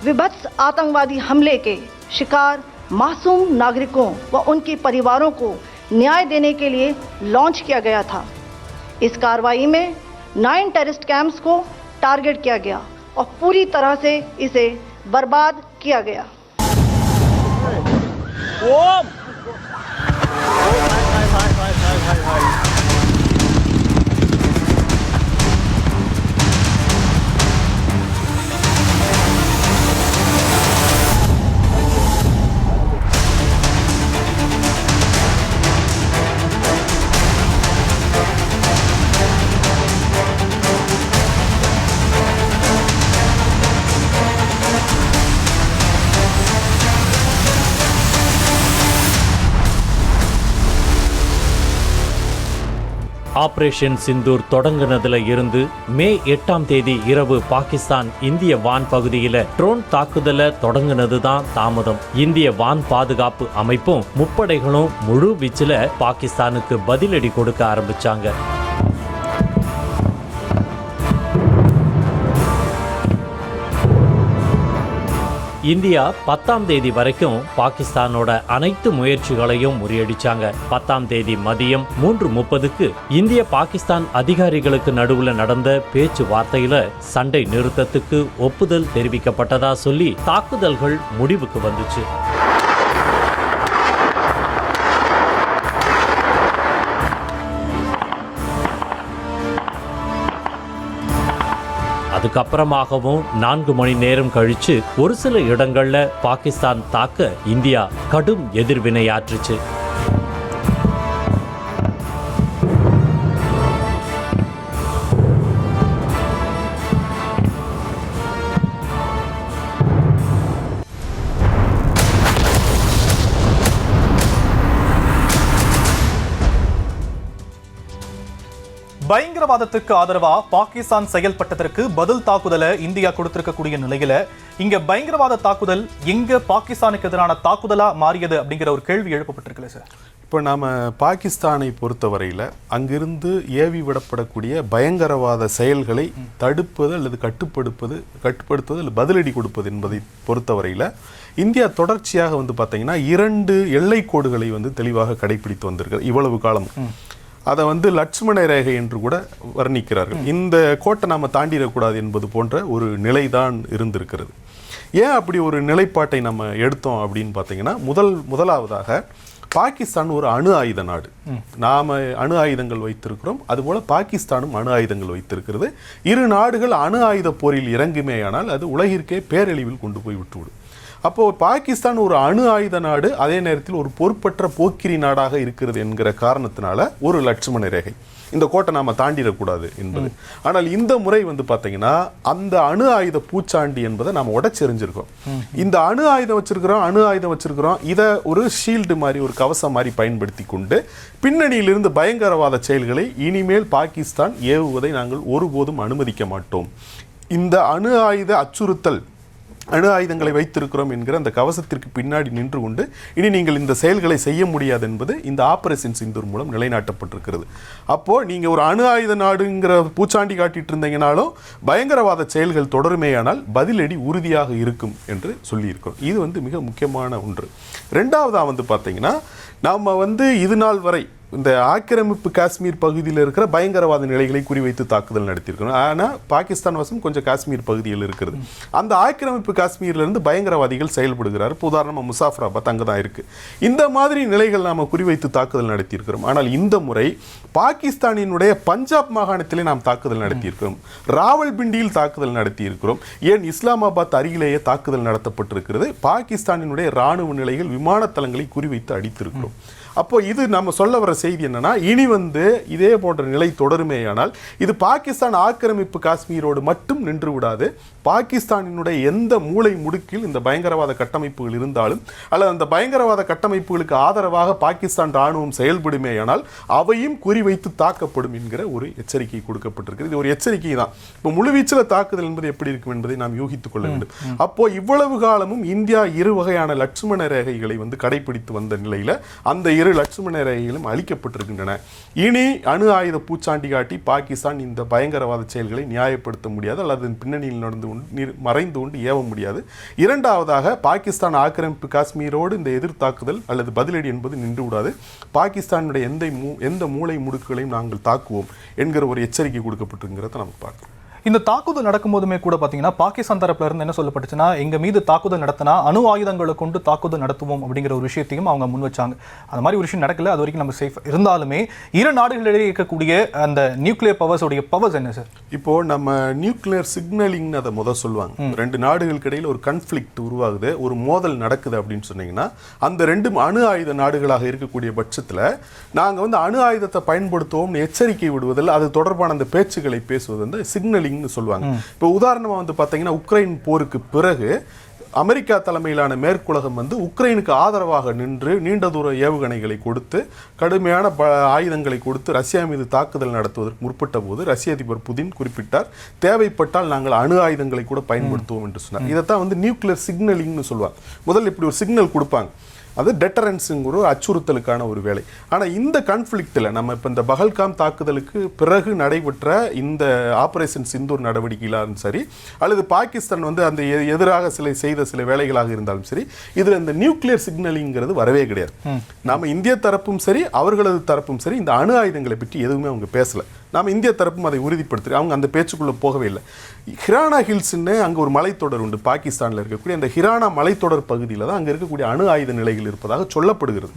[SPEAKER 9] विभत्स आतंकवादी हमले के शिकार मासूम नागरिकों व उनके परिवारों को न्याय देने के लिए लॉन्च किया गया था। इस कार्रवाई में 9 टेररिस्ट कैंप्स को टारगेट किया गया और पूरी तरह से इसे बर्बाद किया गया।
[SPEAKER 2] ஆபரேஷன் சிந்தூர் தொடங்குனதுல இருந்து மே 8ஆம் தேதி இரவு பாகிஸ்தான் இந்திய வான் பகுதியில ட்ரோன் தாக்குதல தொடங்குனதுதான் தாமதம். இந்திய வான் பாதுகாப்பு அமைப்பும் முப்படைகளும் முழு வீச்சுல பாகிஸ்தானுக்கு பதிலடி கொடுக்க ஆரம்பிச்சாங்க. இந்தியா 10ஆம் தேதி வரைக்கும் பாகிஸ்தானோட அனைத்து முயற்சிகளையும் முறியடிச்சாங்க. 10ஆம் தேதி மதியம் 3:30க்கு இந்திய பாகிஸ்தான் அதிகாரிகளுக்கு நடுவுல நடந்த பேச்சுவார்த்தையில சண்டை நிறுத்தத்துக்கு ஒப்புதல் தெரிவிக்கப்பட்டதா சொல்லி தாக்குதல்கள் முடிவுக்கு வந்துச்சு. அதுக்கப்புறமாகவும் 4 மணி நேரம் கழிச்சு ஒரு சில இடங்கள்ல பாகிஸ்தான் தாக்க இந்தியா கடும் எதிர்வினையாற்றுச்சு.
[SPEAKER 1] பயங்கரவாதத்துக்கு ஆதரவா பாகிஸ்தான் செயல்பட்டதற்கு பதில் தாக்குதலை இந்தியா கொடுத்திருக்கக்கூடிய நிலையில இங்க பயங்கரவாத தாக்குதல் எங்க பாகிஸ்தானுக்கு எதிரான தாக்குதலா மாறியது அப்படிங்கிற ஒரு கேள்வி எழுப்பப்பட்டிருக்கல சார்.
[SPEAKER 8] இப்போ நாம் பாகிஸ்தானை பொறுத்தவரையில் அங்கிருந்து ஏவி விடப்படக்கூடிய பயங்கரவாத செயல்களை தடுப்பது அல்லது கட்டுப்படுத்துவது அல்லது பதிலடி கொடுப்பது என்பதை பொறுத்தவரையில் இந்தியா தொடர்ச்சியாக பார்த்தீங்கன்னா 2 எல்லை கோடுகளை தெளிவாக கடைபிடித்து வந்திருக்கிறது இவ்வளவு காலம். அதை லட்சுமண ரேகை என்று கூட வர்ணிக்கிறார்கள். இந்த கோட்டை நாம் தாண்டிடக்கூடாது என்பது போன்ற ஒரு நிலைதான் இருந்திருக்கிறது. ஏன் அப்படி ஒரு நிலைப்பாட்டை நம்ம எடுத்தோம் அப்படின்னு பார்த்தீங்கன்னா முதலாவதாக பாகிஸ்தான் ஒரு அணு ஆயுத நாடு. நாம அணு ஆயுதங்கள் வைத்திருக்கிறோம், அதுபோல பாகிஸ்தானும் அணு ஆயுதங்கள் வைத்திருக்கிறது. இரு நாடுகள் அணு ஆயுத போரில் இறங்குமேயானால் அது உலகிற்கே பேரழிவில் கொண்டு போய் விட்டுவிடும். அப்போ பாகிஸ்தான் ஒரு அணு ஆயுத நாடு, அதே நேரத்தில் ஒரு பொறுப்பற்ற போக்கிரி நாடாக இருக்கிறது என்கிற காரணத்தினால ஒரு லட்சுமண ரேகை, இந்த கோட்டை நாம தாண்டிடக்கூடாது என்பது. ஆனால் இந்த முறை பார்த்தீங்கன்னா அந்த அணு ஆயுத பூச்சாண்டி என்பதை நாம உடைச்செறிஞ்சிருக்கோம். இந்த அணு ஆயுதம் வச்சிருக்கிறோம், இதை ஒரு ஷீல்டு மாதிரி, ஒரு கவசம் மாதிரி பயன்படுத்தி கொண்டு பின்னணியிலிருந்து பயங்கரவாத செயல்களை இனிமேல் பாகிஸ்தான் ஏவுவதை நாங்கள் ஒருபோதும் அனுமதிக்க மாட்டோம். இந்த அணு ஆயுத அச்சுறுத்தல், அணு ஆயுதங்களை வைத்திருக்கிறோம் என்கிற அந்த கவசத்திற்கு பின்னாடி நின்று கொண்டு இனி நீங்கள் இந்த செயல்களை செய்ய முடியாது என்பது இந்த ஆபரேஷன் சிந்தூர் மூலம் நிலைநாட்டப்பட்டிருக்கிறது. அப்போ நீங்க ஒரு அணு ஆயுத நாடுங்கிற பூச்சாண்டி காட்டிட்டு இருந்தீங்கனாலும் பயங்கரவாத செயல்கள் தொடருமேயானால் பதிலடி உறுதியாக இருக்கும் என்று சொல்லியிருக்கிறோம். இது மிக முக்கியமான ஒன்று. ரெண்டாவதா பார்த்தீங்கன்னா நாம இது நாள் வரை இந்த ஆக்கிரமிப்பு காஷ்மீர் பகுதியில் இருக்கிற பயங்கரவாத நிலைகளை குறிவைத்து தாக்குதல் நடத்தியிருக்கணும். ஆனால் பாகிஸ்தான் வசம் கொஞ்சம் காஷ்மீர் பகுதியில் இருக்கிறது. அந்த ஆக்கிரமிப்பு காஷ்மீர்லேருந்து பயங்கரவாதிகள் செயல்படுகிறார். இப்போ உதாரணமாக முசாஃபராபாத் அங்கே தான் இருக்குது. இந்த மாதிரி நிலைகள் நாம் குறிவைத்து தாக்குதல் நடத்தியிருக்கிறோம். ஆனால் இந்த முறை பாகிஸ்தானினுடைய பஞ்சாப் மாகாணத்திலே நாம் தாக்குதல் நடத்தியிருக்கிறோம், ராவல்பிண்டியில் தாக்குதல் நடத்தியிருக்கிறோம், ஏன் இஸ்லாமாபாத் அருகிலேயே தாக்குதல் நடத்தப்பட்டிருக்கிறது. பாகிஸ்தானினுடைய இராணுவ நிலைகள், விமான தளங்களை குறிவைத்து அடித்திருக்கிறோம். அப்போ இது நம்ம சொல்ல வர செய்தி என்னன்னா, இனி இதே போன்ற நிலை தொடருமேயானால் இது பாகிஸ்தான் ஆக்கிரமிப்பு காஷ்மீரோடு மட்டும் நின்று விடாது. பாகிஸ்தானினுடைய எந்த மூலை முடுக்கில் இந்த பயங்கரவாத கட்டமைப்புகள் இருந்தாலும் அல்லது அந்த பயங்கரவாத கட்டமைப்புகளுக்கு ஆதரவாக பாகிஸ்தான் ராணுவம் செயல்படுமேயானால் அவையும் குறிவைத்து தாக்கப்படும் என்கிற ஒரு எச்சரிக்கை கொடுக்கப்பட்டிருக்கு. இது ஒரு எச்சரிக்கை தான். இப்போ முழுவீச்சில் தாக்குதல் என்பது எப்படி இருக்கும் என்பதை நாம் யூகித்துக் கொள்ள வேண்டும். அப்போ இவ்வளவு காலமும் இந்தியா 2 வகையான லட்சுமண ரேகைகளை கடைபிடித்து வந்த நிலையில அந்த 2 லட்சுமண ரேகைகளும் அளிக்கப்பட்டிருக்கின்றன. இனி அணு ஆயுத பூச்சாண்டி காட்டி பாகிஸ்தான் இந்த பயங்கரவாத செயல்களை நியாயப்படுத்த முடியாது அல்லது பின்னணியில் மறைந்து கொண்டு ஏவ முடியாது. இரண்டாவதாக பாகிஸ்தான் ஆக்கிரமிப்பு காஷ்மீரோடு இந்த எதிர்த்தாக்குதல் அல்லது பதிலடி என்பது நின்று விடாது. பாகிஸ்தானுடைய எந்த மூளை முடுக்குகளையும் நாங்கள் தாக்குவோம் என்கிற ஒரு எச்சரிக்கை கொடுக்கப்பட்டிருக்கிறத நம்ம பார்க்கிறோம்.
[SPEAKER 1] இந்த தாக்குதல் நடக்கும்போதுமே கூட பார்த்தீங்கன்னா பாகிஸ்தான் தரப்புல இருந்து என்ன சொல்லப்பட்டுச்சுன்னா, எங்க மீது தாக்குதல் நடத்தினா அணு ஆயுதங்களை கொண்டு தாக்குதல் நடத்துவோம் அப்படிங்கிற ஒரு விஷயத்தையும் அவங்க முன் வச்சாங்க. அந்த மாதிரி ஒரு விஷயம் நடக்கல, அது வரைக்கும் நம்ம சேஃப். இருந்தாலுமே இரு நாடுகளிடையே இருக்கக்கூடிய அந்த நியூக்ளியர் பவர்ஸோடைய பவர்ஸ் என்ன சார்?
[SPEAKER 8] இப்போ நம்ம நியூக்ளியர் சிக்னலிங் அதை சொல்லுவாங்க. 2 நாடுகளுக்கு இடையில ஒரு கன்ஃப்ளிக்ட் உருவாகுது, ஒரு மோதல் நடக்குது அப்படின்னு சொன்னீங்கன்னா, அந்த 2 அணு ஆயுத நாடுகளாக இருக்கக்கூடிய பட்சத்தில் நாங்கள் அணு ஆயுதத்தை பயன்படுத்துவோம் எச்சரிக்கை விடுவதில் அது தொடர்பான அந்த பேச்சுக்களை பேசுவது சிக்னலிங் சொல்லுவாங்க. இப்போ உதாரணமா பாத்தீங்கன்னா உக்ரைன் போருக்கு பிறகு அமெரிக்கா தலைமையிலான மேற்குலகம் வந்து உக்ரைனுக்கு ஆதரவாக நின்று நீண்ட தூர ஏவுகணைகளை கொடுத்து கடுமையான ஆயுதங்களை கொடுத்து ரஷ்யா மீது தாக்குதல் நடத்துவதற்கு முற்பட்ட போது ரஷ்ய அதிபர் புதின் குறிப்பிட்டார், தேவைப்பட்டால் நாங்கள் அணு ஆயுதங்களை கூட பயன்படுத்துவோம் என்று சொன்னார். இதைத்தான் வந்து நியூக்ளியர் சிக்னலிங்னு சொல்லுவாங்க. முதல்ல இப்படி ஒரு சிக்னல் கொடுப்பாங்க, அது டெட்டரன்ஸுங்கிற ஒரு அச்சுறுத்தலுக்கான ஒரு வேலை. ஆனால் இந்த கான்ஃப்ளிக்டில் நம்ம இப்போ இந்த பஹல்காம் தாக்குதலுக்கு பிறகு நடைபெற்ற இந்த ஆபரேஷன் சிந்தூர் நடவடிக்கையிலும் சரி, அல்லது பாகிஸ்தான் வந்து அந்த எதிராக செய்த சில வேலைகளாக இருந்தாலும் சரி, இதில் இந்த நியூக்ளியர் சிக்னலிங்கிறது வரவே கிடையாது. நாம இந்திய தரப்பும் சரி அவர்களது தரப்பும் சரி இந்த அணு ஆயுதங்களை பற்றி எதுவுமே அவங்க பேசலை. நாம் இந்திய தரப்பும் அதை உறுதிப்படுத்துகிறோம். அவங்க அந்த பேச்சுக்குள்ளே போகவே இல்லை. ஹிரானா ஹில்ஸ்ன்னு அங்கே ஒரு மலைத்தொடர் உண்டு பாகிஸ்தானில் இருக்கக்கூடிய, அந்த ஹிரானா மலைத்தொடர் பகுதியில் தான் அங்கே இருக்கக்கூடிய அணு ஆயுத நிலைகள் இருப்பதாக சொல்லப்படுகிறது.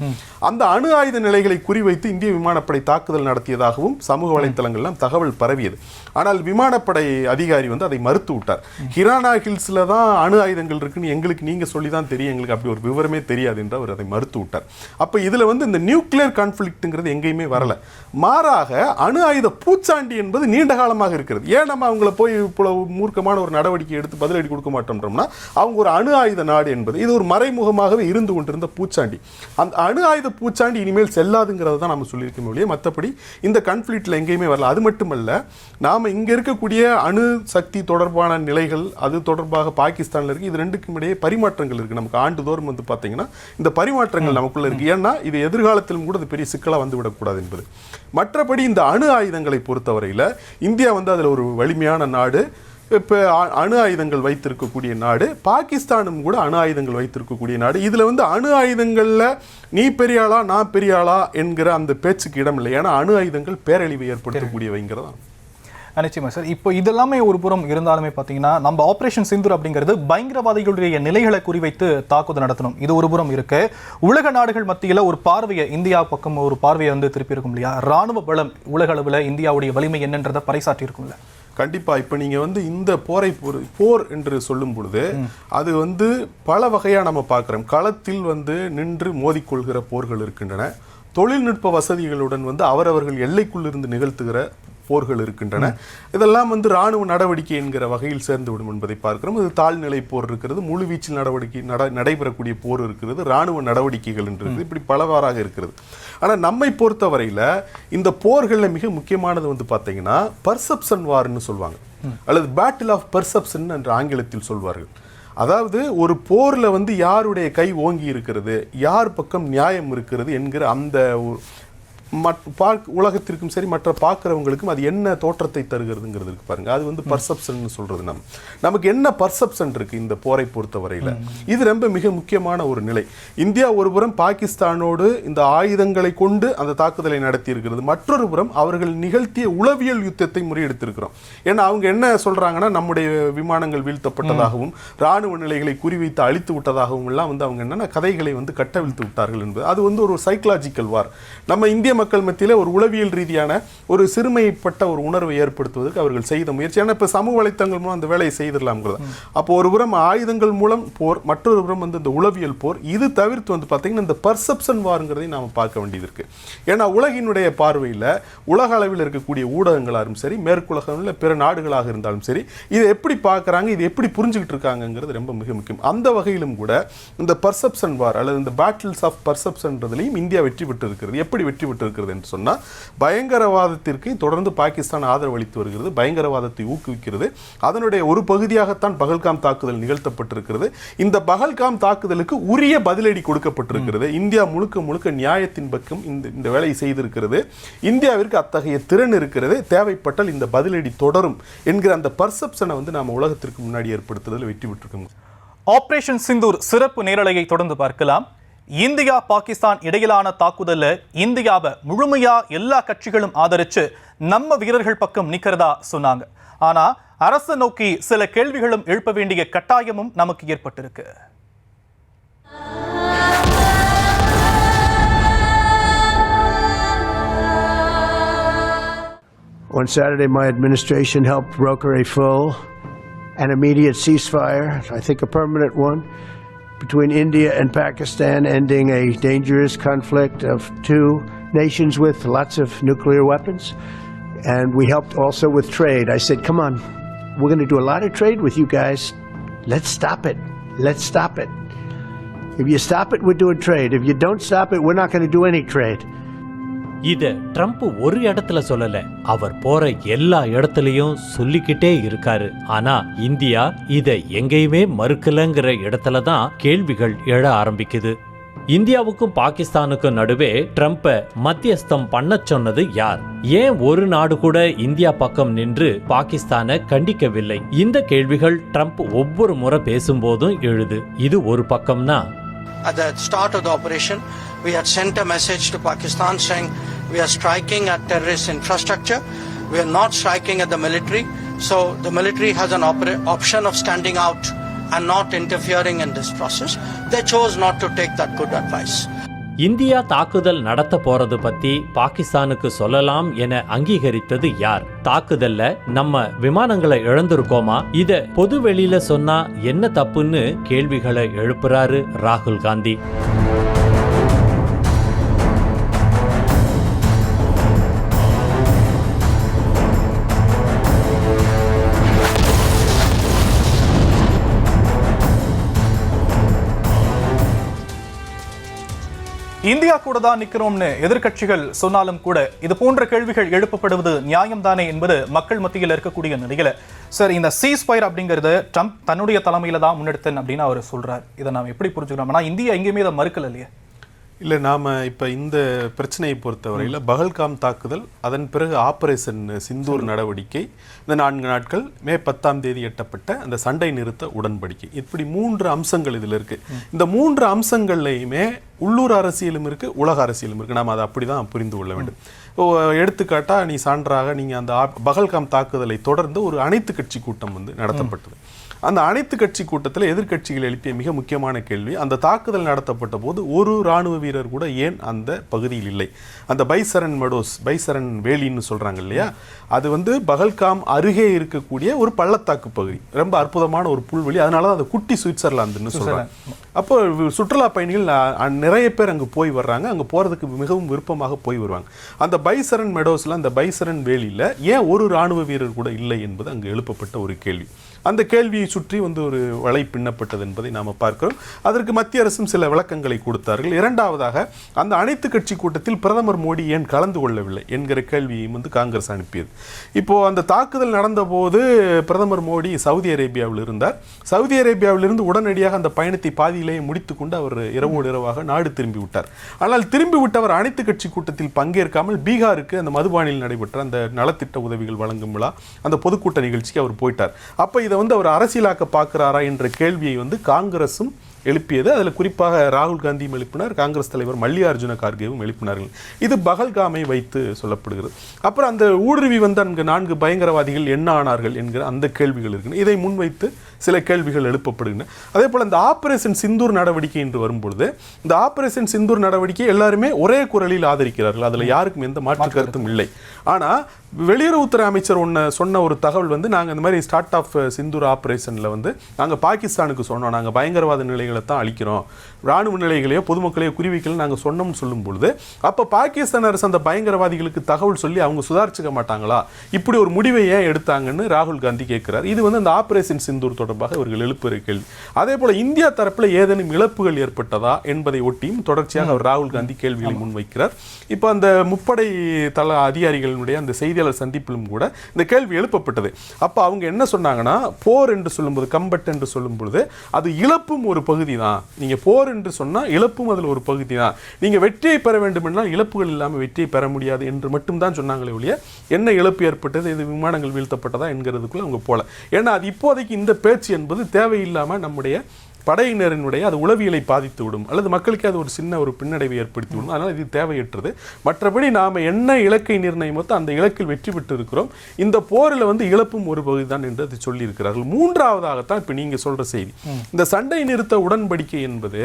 [SPEAKER 8] அந்த அணு ஆயுத நிலைகளை குறிவைத்து இந்திய விமானப்படை தாக்குதல் நடத்தியதாகவும் சமூக வலைத்தளங்கள்லாம் தகவல் பரவியது. ஆனால் விமானப்படை அதிகாரி வந்து அதை மறுத்து விட்டார். ஹிரானா ஹில்ஸில் தான் அணு ஆயுதங்கள் இருக்குன்னு எங்களுக்கு நீங்கள் சொல்லி தான் தெரியும், எங்களுக்கு அப்படி ஒரு விவரமே தெரியாது என்று அவர் அதை மறுத்து விட்டார். அப்போ இதில் வந்து இந்த நியூக்ளியர் கான்ஃப்ளிக்ட்டுங்கிறது எங்கேயுமே வரலை. மாறாக அணு ஆயுத பூச்சாண்டி என்பது நீண்ட காலமாக இருக்கிறது. ஏன் நம்ம அவங்கள போய் இவ்வளவு மூர்க்கமான ஒரு நடவடிக்கை எடுத்து பதிலடி கொடுக்க மாட்டோம்னா, அவங்க ஒரு அணு ஆயுத நாடு என்பது இது ஒரு மறைமுகமாகவே இருந்து கொண்டிருந்த பூச்சாண்டி. அந்த அணு ஆயுத பூச்சாண்டி இனிமேல் செல்லாதுங்கிறத தான் நம்ம சொல்லியிருக்க முடியும். மற்றபடி இந்த கான்ஃப்ளிக்ட்ல எங்கேயுமே வரல. அது மட்டுமல்ல, நாம இங்க இருக்கக்கூடிய அணு சக்தி தொடர்பான நிலைகள் அது தொடர்பாக பாகிஸ்தான்ல இருக்கு. இது ரெண்டுக்கும் இடையே பரிமாற்றங்கள் இருக்கு. நமக்கு ஆண்டுதோறும் வந்து பார்த்தீங்கன்னா இந்த பரிமாற்றங்கள் நமக்குள்ள இருக்கு. ஏன்னா இது எதிர்காலத்திலும் கூட அது பெரிய சிக்கலா வந்து விடக்கூடாது என்பது. மற்றபடி இந்த அணு ஆயுதங்களை பொறுத்தவரையில் இந்தியா வந்து அதில் ஒரு வலிமையான நாடு. இப்போ அணு ஆயுதங்கள் வைத்திருக்கக்கூடிய நாடு. பாகிஸ்தானும் கூட அணு ஆயுதங்கள் வைத்திருக்கக்கூடிய நாடு. இதில் வந்து அணு ஆயுதங்களில் நீ பெரியாளா நான் பெரியாளா என்கிற அந்த பேச்சுக்கு இடம் இல்லை. ஏன்னா அணு ஆயுதங்கள் பேரழிவை ஏற்படுத்தக்கூடியவைங்கிறதா.
[SPEAKER 1] நிச்சயமா சார். இப்போ இதெல்லாமே ஒரு புறம் இருந்தாலுமே பார்த்தீங்கன்னா நம்ம ஆபரேஷன் சிந்தூர் அப்படிங்கிறது பயங்கரவாதிகளுடைய நிலைகளை குறிவைத்து தாக்குதல் நடத்தணும், இது ஒரு புறம் இருக்கு. உலக நாடுகள் மத்தியில் ஒரு பார்வையை இந்தியா பக்கம் ஒரு பார்வையை வந்து திருப்பி இருக்கும் இல்லையா? ராணுவ பலம் உலக அளவில் இந்தியாவுடைய வலிமை என்னன்றதை பறைசாற்றி இருக்கும்ல.
[SPEAKER 8] கண்டிப்பா. இப்ப நீங்க வந்து இந்த போர் என்று சொல்லும் பொழுது அது வந்து பல வகையா நம்ம பார்க்கிறோம். களத்தில் வந்து நின்று மோதிக்கொள்கிற போர்கள் இருக்கின்றன. தொழில்நுட்ப வசதிகளுடன் வந்து அவரவர்கள் எல்லைக்குள் இருந்து நிகழ்த்துகிற போர்கள் இருக்கின்றன. இதெல்லாம் வந்து ராணுவ நடவடிக்கை என்கிற வகையில் சேர்ந்துவிடும் என்பதை பார்க்கிறோம். இது தாழ்நிலை போர் இருக்கிறது, முழுவீச்சில் நடவடிக்கை நடைபெறக்கூடிய போர் இருக்கிறது, ராணுவ நடவடிக்கைகள் என்று இருக்குது. இப்படி பலவாறாக இருக்கிறது. ஆனால் நம்மை பொறுத்தவரையில் இந்த போர்களில் மிக முக்கியமானது வந்து பார்த்தீங்கன்னா பர்செப்ஷன் வார்ன்னு சொல்லுவாங்க, அல்லது பேட்டில் ஆஃப் பர்செப்ஷன் என்று ஆங்கிலத்தில் சொல்வார்கள். அதாவது ஒரு போரில் வந்து யாருடைய கை ஓங்கி இருக்கிறது, யார் பக்கம் நியாயம் இருக்கிறது என்கிற அந்த உலகத்திற்கும் சரி மற்ற பார்க்குறவங்களுக்கும் அது என்ன தோற்றத்தை தருகிறதுங்கிறது இருக்கு பாருங்க. அது வந்து பர்செப்ஷன் சொல்றது. நமக்கு என்ன பர்செப்ஷன் இருக்கு இந்த போரை பொறுத்தவரையில், இது ரொம்ப மிக முக்கியமான ஒரு நிலை. இந்தியா ஒரு புறம் பாகிஸ்தானோடு இந்த ஆயுதங்களை கொண்டு அந்த தாக்குதலை நடத்தி இருக்கிறது, மற்றொரு புறம் அவர்கள் நிகழ்த்திய உளவியல் யுத்தத்தை முறியெடுத்திருக்கிறோம். ஏன்னா அவங்க என்ன சொல்றாங்கன்னா, நம்முடைய விமானங்கள் வீழ்த்தப்பட்டதாகவும் ராணுவ நிலைகளை குறிவைத்து அழித்து விட்டதாகவும் எல்லாம் வந்து அவங்க என்னன்னா கதைகளை வந்து கட்டவிழ்த்து விட்டார்கள் என்பது. அது வந்து ஒரு சைக்கலாஜிக்கல் வார். நம்ம இந்திய மக்கள் மத்தியில் ஒரு உளவியல் ரீதியான ஒரு சிறுமைப்பட்ட ஒரு உணர்வை ஏற்படுத்துவதற்கு அவர்கள் செய்த முயற்சி. ஏன்னா இப்போ சமூக வலைத்தளங்கள் மூலம் அந்த வேலையை செய்திடலாம்ங்கிறது. அப்போ ஒரு புறம் ஆயுதங்கள் மூலம் போர், மற்றொரு புறம் வந்து இந்த உளவியல் போர். இது தவிர்த்து வந்து பார்த்தீங்கன்னா இந்த பர்செப்ஷன் வாருங்கிறதை நாம் பார்க்க வேண்டியது இருக்கு. ஏன்னா உலகினுடைய பார்வையில் உலக அளவில் இருக்கக்கூடிய ஊடகங்களாலும் சரி, மேற்குலகில் பிற நாடுகளாக இருந்தாலும் சரி, இதை எப்படி பார்க்குறாங்க, இது எப்படி புரிஞ்சுக்கிட்டு இருக்காங்கிறது ரொம்ப மிக முக்கியம். அந்த வகையிலும் கூட இந்த பர்செப்ஷன் வார் அல்லது இந்த பேட்டில்ஸ் ஆஃப் பர்செப்ஷன்றதுலையும் இந்தியா வெற்றி பெற்று இருக்கிறது. எப்படி வெற்றி பெற்று இருக்கிறது என்று சொன்னால், பயங்கரவாதத்திற்கு தொடர்ந்து பாகிஸ்தான் ஆதரவு அளித்து வருகிறது, பயங்கரவாதத்தை ஊக்குவிக்கிறது. அதனுடைய ஒரு பகுதியாகத்தான் பஹல்காம் தாக்குதல் நிகழ்த்தப்பட்டிருக்கிறது. இந்த பஹல்காம் தாக்குதலுக்கு உரிய பதிலடி கொடுக்கப்பட்டிருக்கிறது. இந்தியா முழுக்க முழுக்க நியாயத்தின் பக்கம் இந்த வேலையை செய்திருக்கிறது. இந்தியாவிற்கு அத்தகைய திறன் இருக்கிறது, தேவைப்பட்டால் இந்த பதிலடி தொடரும் என்கிற அந்த பர்செப்ஷனை வந்து நாம உலகத்திற்கு முன்னாடி ஏற்படுத்துவதில் வெற்றி பெற்றிருக்கோம்.
[SPEAKER 1] ஆபரேஷன் சிந்தூர் சிறப்பு நேரலையை தொடர்ந்து பார்க்கலாம். இந்தியா பாகிஸ்தான் இடையிலான தாக்குதல்ல இந்தியாவை முழுமையா எல்லா கட்சிகளும் ஆதரிச்சு நம்ம வீரர்கள் பக்கம் நிக்கிறதா சொன்னாங்க. ஆனா அரசை நோக்கி சில கேள்விகளும் எழுப்ப வேண்டிய கட்டாயமும் நமக்கு ஏற்பட்டிருக்கு.
[SPEAKER 10] On Saturday, my administration helped broker a full and immediate ceasefire, I think a permanent one, between India and Pakistan, ending a dangerous conflict of two nations with lots of nuclear weapons. And we helped also with trade. I said, come on, we're going to do a lot of trade with you guys. Let's stop it. Let's stop it. If you stop it, we're doing trade. If you don't stop it, we're not going to do any trade.
[SPEAKER 2] இத Trump ஒரு இடத்துல சொல்லல, அவர் போற எல்லா இடத்துலயும் சொல்லிக்கிட்டே இருக்காரு. ஆனா இந்தியா இத எங்கேயுமே மறுக்கலங்கிற இடத்துல தான் கேள்விகள் எழ ஆரம்பிக்குது. இந்தியாவுக்கும் பாகிஸ்தானுக்கும் நடுவே ட்ரம்ப மத்தியஸ்தம் பண்ண சொன்னது யார்? ஏன் ஒரு நாடு கூட இந்தியா பக்கம் நின்று பாகிஸ்தானை கண்டிக்கவில்லை? இந்த கேள்விகள் ட்ரம்ப் ஒவ்வொரு முறை பேசும்போதும் எழுது. இது ஒரு பக்கம்னா,
[SPEAKER 11] at the start of the operation, we had sent a message to Pakistan saying we are striking at terrorist infrastructure. We are not striking at the military. So the military has an option of standing out and not interfering in this process. They chose not to take that good advice.
[SPEAKER 2] India தாக்குதல் நடத்த போறது பத்தி பாகிஸ்தானுக்கு சொல்லலாம் என அங்கீகரித்தது யார்? தாக்குதல்ல நம்ம விமானங்களை இழந்திருக்கோமா? இத பொது வெளியில சொன்னா என்ன தப்புன்னு கேள்விகளை எழுப்புறாரு ராகுல் காந்தி.
[SPEAKER 1] இந்தியா கூட தான் நிக்கிறோம்னு எதிர்க்கட்சிகள் சொன்னாலும் கூட இது போன்ற கேள்விகள் எழுப்பப்படுவது நியாயம்தானே என்பது மக்கள் மத்தியில் இருக்கக்கூடிய நிலையில சார், இந்த சீஸ்ஃபயர் அப்படிங்கிறது ட்ரம்ப் தன்னுடைய தலைமையில தான் முன்னெடுத்தேன் அப்படின்னு அவர் சொல்றார். இதை நாம் எப்படி புரிஞ்சுக்கிறோம்? ஆனா இந்தியா எங்கேயுமே இதை மறுக்கல இல்லையா?
[SPEAKER 8] இல்லை, நாம் இப்போ இந்த பிரச்சனையை பொறுத்தவரையில் பகல்காம் தாக்குதல், அதன் பிறகு ஆபரேஷன் சிந்தூர் நடவடிக்கை, இந்த 4 நாட்கள் மே 10ஆம் தேதி எட்டப்பட்ட அந்த சண்டை நிறுத்த உடன்படிக்கை, இப்படி 3 அம்சங்கள் இதில் இருக்குது. இந்த 3 அம்சங்கள்லையுமே உள்ளூர் அரசியலும் இருக்குது, உலக அரசியலும் இருக்குது. நாம் அதை அப்படி தான் புரிந்து கொள்ள வேண்டும். எடுத்துக்காட்டாக நீ சான்றாக நீங்கள் அந்த பகல்காம் தாக்குதலை தொடர்ந்து ஒரு அனைத்து கட்சி கூட்டம் நடத்தப்பட்டது. அந்த அனைத்து கட்சி கூட்டத்தில் எதிர்க்கட்சிகள் எழுப்பிய மிக முக்கியமான கேள்வி, அந்த தாக்குதல் நடத்தப்பட்ட போது ஒரு ராணுவ வீரர் கூட ஏன் அந்த பகுதியில் இல்லை? அந்த பைசரன் மெடோஸ், பைசரன் வேலின்னு சொல்றாங்க இல்லையா, அது பகல்காம் அருகே இருக்கக்கூடிய ஒரு பள்ளத்தாக்கு பகுதி, ரொம்ப அற்புதமான ஒரு புல்வெளி. அதனால அந்த குட்டி சுவிட்சர்லாந்துன்னு சொல்றாங்க. அப்போ சுற்றுலா பயணிகள் நிறைய பேர் அங்கே போய் வர்றாங்க, அங்கே போறதுக்கு மிகவும் விருப்பமாக போய் வருவாங்க. அந்த பைசரன் மெடோஸ்ல, அந்த பைசரன் வேலியில ஏன் ஒரு ராணுவ வீரர் கூட இல்லை என்பது அங்கு எழுப்பப்பட்ட ஒரு கேள்வி. அந்த கேள்வியை சுற்றி ஒரு வலை பின்னப்பட்டது என்பதை நாம் பார்க்கிறோம். அதற்கு மத்திய அரசும் சில விளக்கங்களை கொடுத்தார்கள். இரண்டாவதாக, அந்த அனைத்து கட்சி கூட்டத்தில் பிரதமர் மோடி ஏன் கலந்து கொள்ளவில்லை என்கிற கேள்வியையும் காங்கிரஸ் அனுப்பியது. இப்போ அந்த தாக்குதல் நடந்த போது பிரதமர் மோடி சவுதி அரேபியாவில் இருந்தார். சவுதி அரேபியாவிலிருந்து உடனடியாக அந்த பயணத்தை பாதியிலேயே முடித்துக்கொண்டு அவர் இரவோடு இரவாக நாடு திரும்பி விட்டார். ஆனால் திரும்பி விட்டவர் அனைத்து கட்சி கூட்டத்தில் பங்கேற்காமல் பீகாருக்கு அந்த மதுபானில் நடைபெற்ற அந்த நலத்திட்ட உதவிகள் வழங்கும் விழா, அந்த பொதுக்கூட்ட நிகழ்ச்சிக்கு அவர் போயிட்டார். அப்போ இதை அவர் அரசியலாக்க பார்க்கிறாரா என்ற கேள்வியை காங்கிரசும் எழுப்பியது. அதில் குறிப்பாக ராகுல் காந்தியும் எழுப்பினார், காங்கிரஸ் தலைவர் மல்லிகார்ஜுன கார்கேவும் எழுப்பினார்கள். இது பகல்காமை வைத்து சொல்லப்படுகிறது. அப்புறம் அந்த ஊடுருவி வந்த 4 பயங்கரவாதிகள் என்ன ஆனார்கள் என்கிற அந்த கேள்விகள் இருக்கு. இதை முன்வைத்து சில கேள்விகள் எழுப்பப்படுகின்றன. அதே போல் இந்த ஆபரேஷன் சிந்தூர் நடவடிக்கை என்று வரும்பொழுது, இந்த ஆபரேஷன் சிந்தூர் நடவடிக்கை எல்லாருமே ஒரே குரலில் ஆதரிக்கிறார்கள். அதில் யாருக்கும் எந்த மாற்று கருத்தும் இல்லை. ஆனால் வெளியுறவுத்துறை அமைச்சர் சொன்ன ஒரு தகவல் நாங்கள் இந்த மாதிரி ஸ்டார்ட் ஆஃப் சிந்தூர் ஆபரேஷனில் நாங்கள் பாகிஸ்தானுக்கு சொன்னோம், நாங்கள் பயங்கரவாத நிலைகளை தான் அழிக்கிறோம், ராணுவ நிலைகளையோ பொதுமக்களையோ குறிவைக்கல நாங்கள் சொன்னோம்னு சொல்லும் பொழுது, அப்போ பாகிஸ்தான் அரசு அந்த பயங்கரவாதிகளுக்கு தகவல் சொல்லி அவங்க சுதாரிச்சுக்க மாட்டாங்களா? இப்படி ஒரு முடிவை ஏன் எடுத்தாங்கன்னு ராகுல் காந்தி கேட்கிறார். இது அந்த ஆபரேஷன் சிந்தூர் தொடர்பாக இவர்கள் எழுப்புகிற கேள்வி. அதே போல இந்தியா தரப்பில் ஏதேனும் இழப்புகள் ஏற்பட்டதா என்பதை ஒட்டியும் தொடர்ச்சியாக அவர் ராகுல் காந்தி கேள்விகளை முன்வைக்கிறார். இப்போ அந்த முப்படை தள அதிகாரிகளுடைய அந்த செய்தியாளர் சந்திப்பிலும் கூட இந்த கேள்வி எழுப்பப்பட்டது. அப்போ அவங்க என்ன சொன்னாங்கன்னா, போர் என்று சொல்லும்போது, கம்பட் என்று சொல்லும் பொழுது அது இழப்பும் ஒரு பகுதி தான். நீங்க போர் என்று சொன்னா இழப்பும் அதில் ஒரு பகுதி தான். நீங்க வெற்றியை பெற வேண்டும் என்றால் இழப்புகள் இல்லாமல் வெற்றியை பெற முடியாது என்று மட்டும்தான் சொன்னாங்களே ஒழிய என்ன இழப்பு ஏற்பட்டது, இது விமானங்கள் வீழ்த்தப்பட்டதா என்கிறதுக்குள்ள அவங்க போல. ஏன்னா அது இப்போதைக்கு இந்த பேச்சு என்பது தேவையில்லாமல் நம்முடைய படையினரினுடைய அது உளவியலை பாதித்து விடும், அல்லது மக்களுக்கு அது ஒரு சின்ன ஒரு பின்னடைவை ஏற்படுத்தி விடும். அதனால் இது தேவையற்றது. மற்றபடி நாம் என்ன இலக்கை நிர்ணயமோ அந்த இலக்கில் வெற்றி பெற்று இருக்கிறோம். இந்த போரில் இழப்பும் ஒரு பகுதி தான் என்று அதை சொல்லி இருக்கிறார்கள். மூன்றாவதாகத்தான் இப்போ நீங்கள் சொல்ற செய்தி, இந்த சண்டை நிறுத்த உடன்படிக்கை என்பது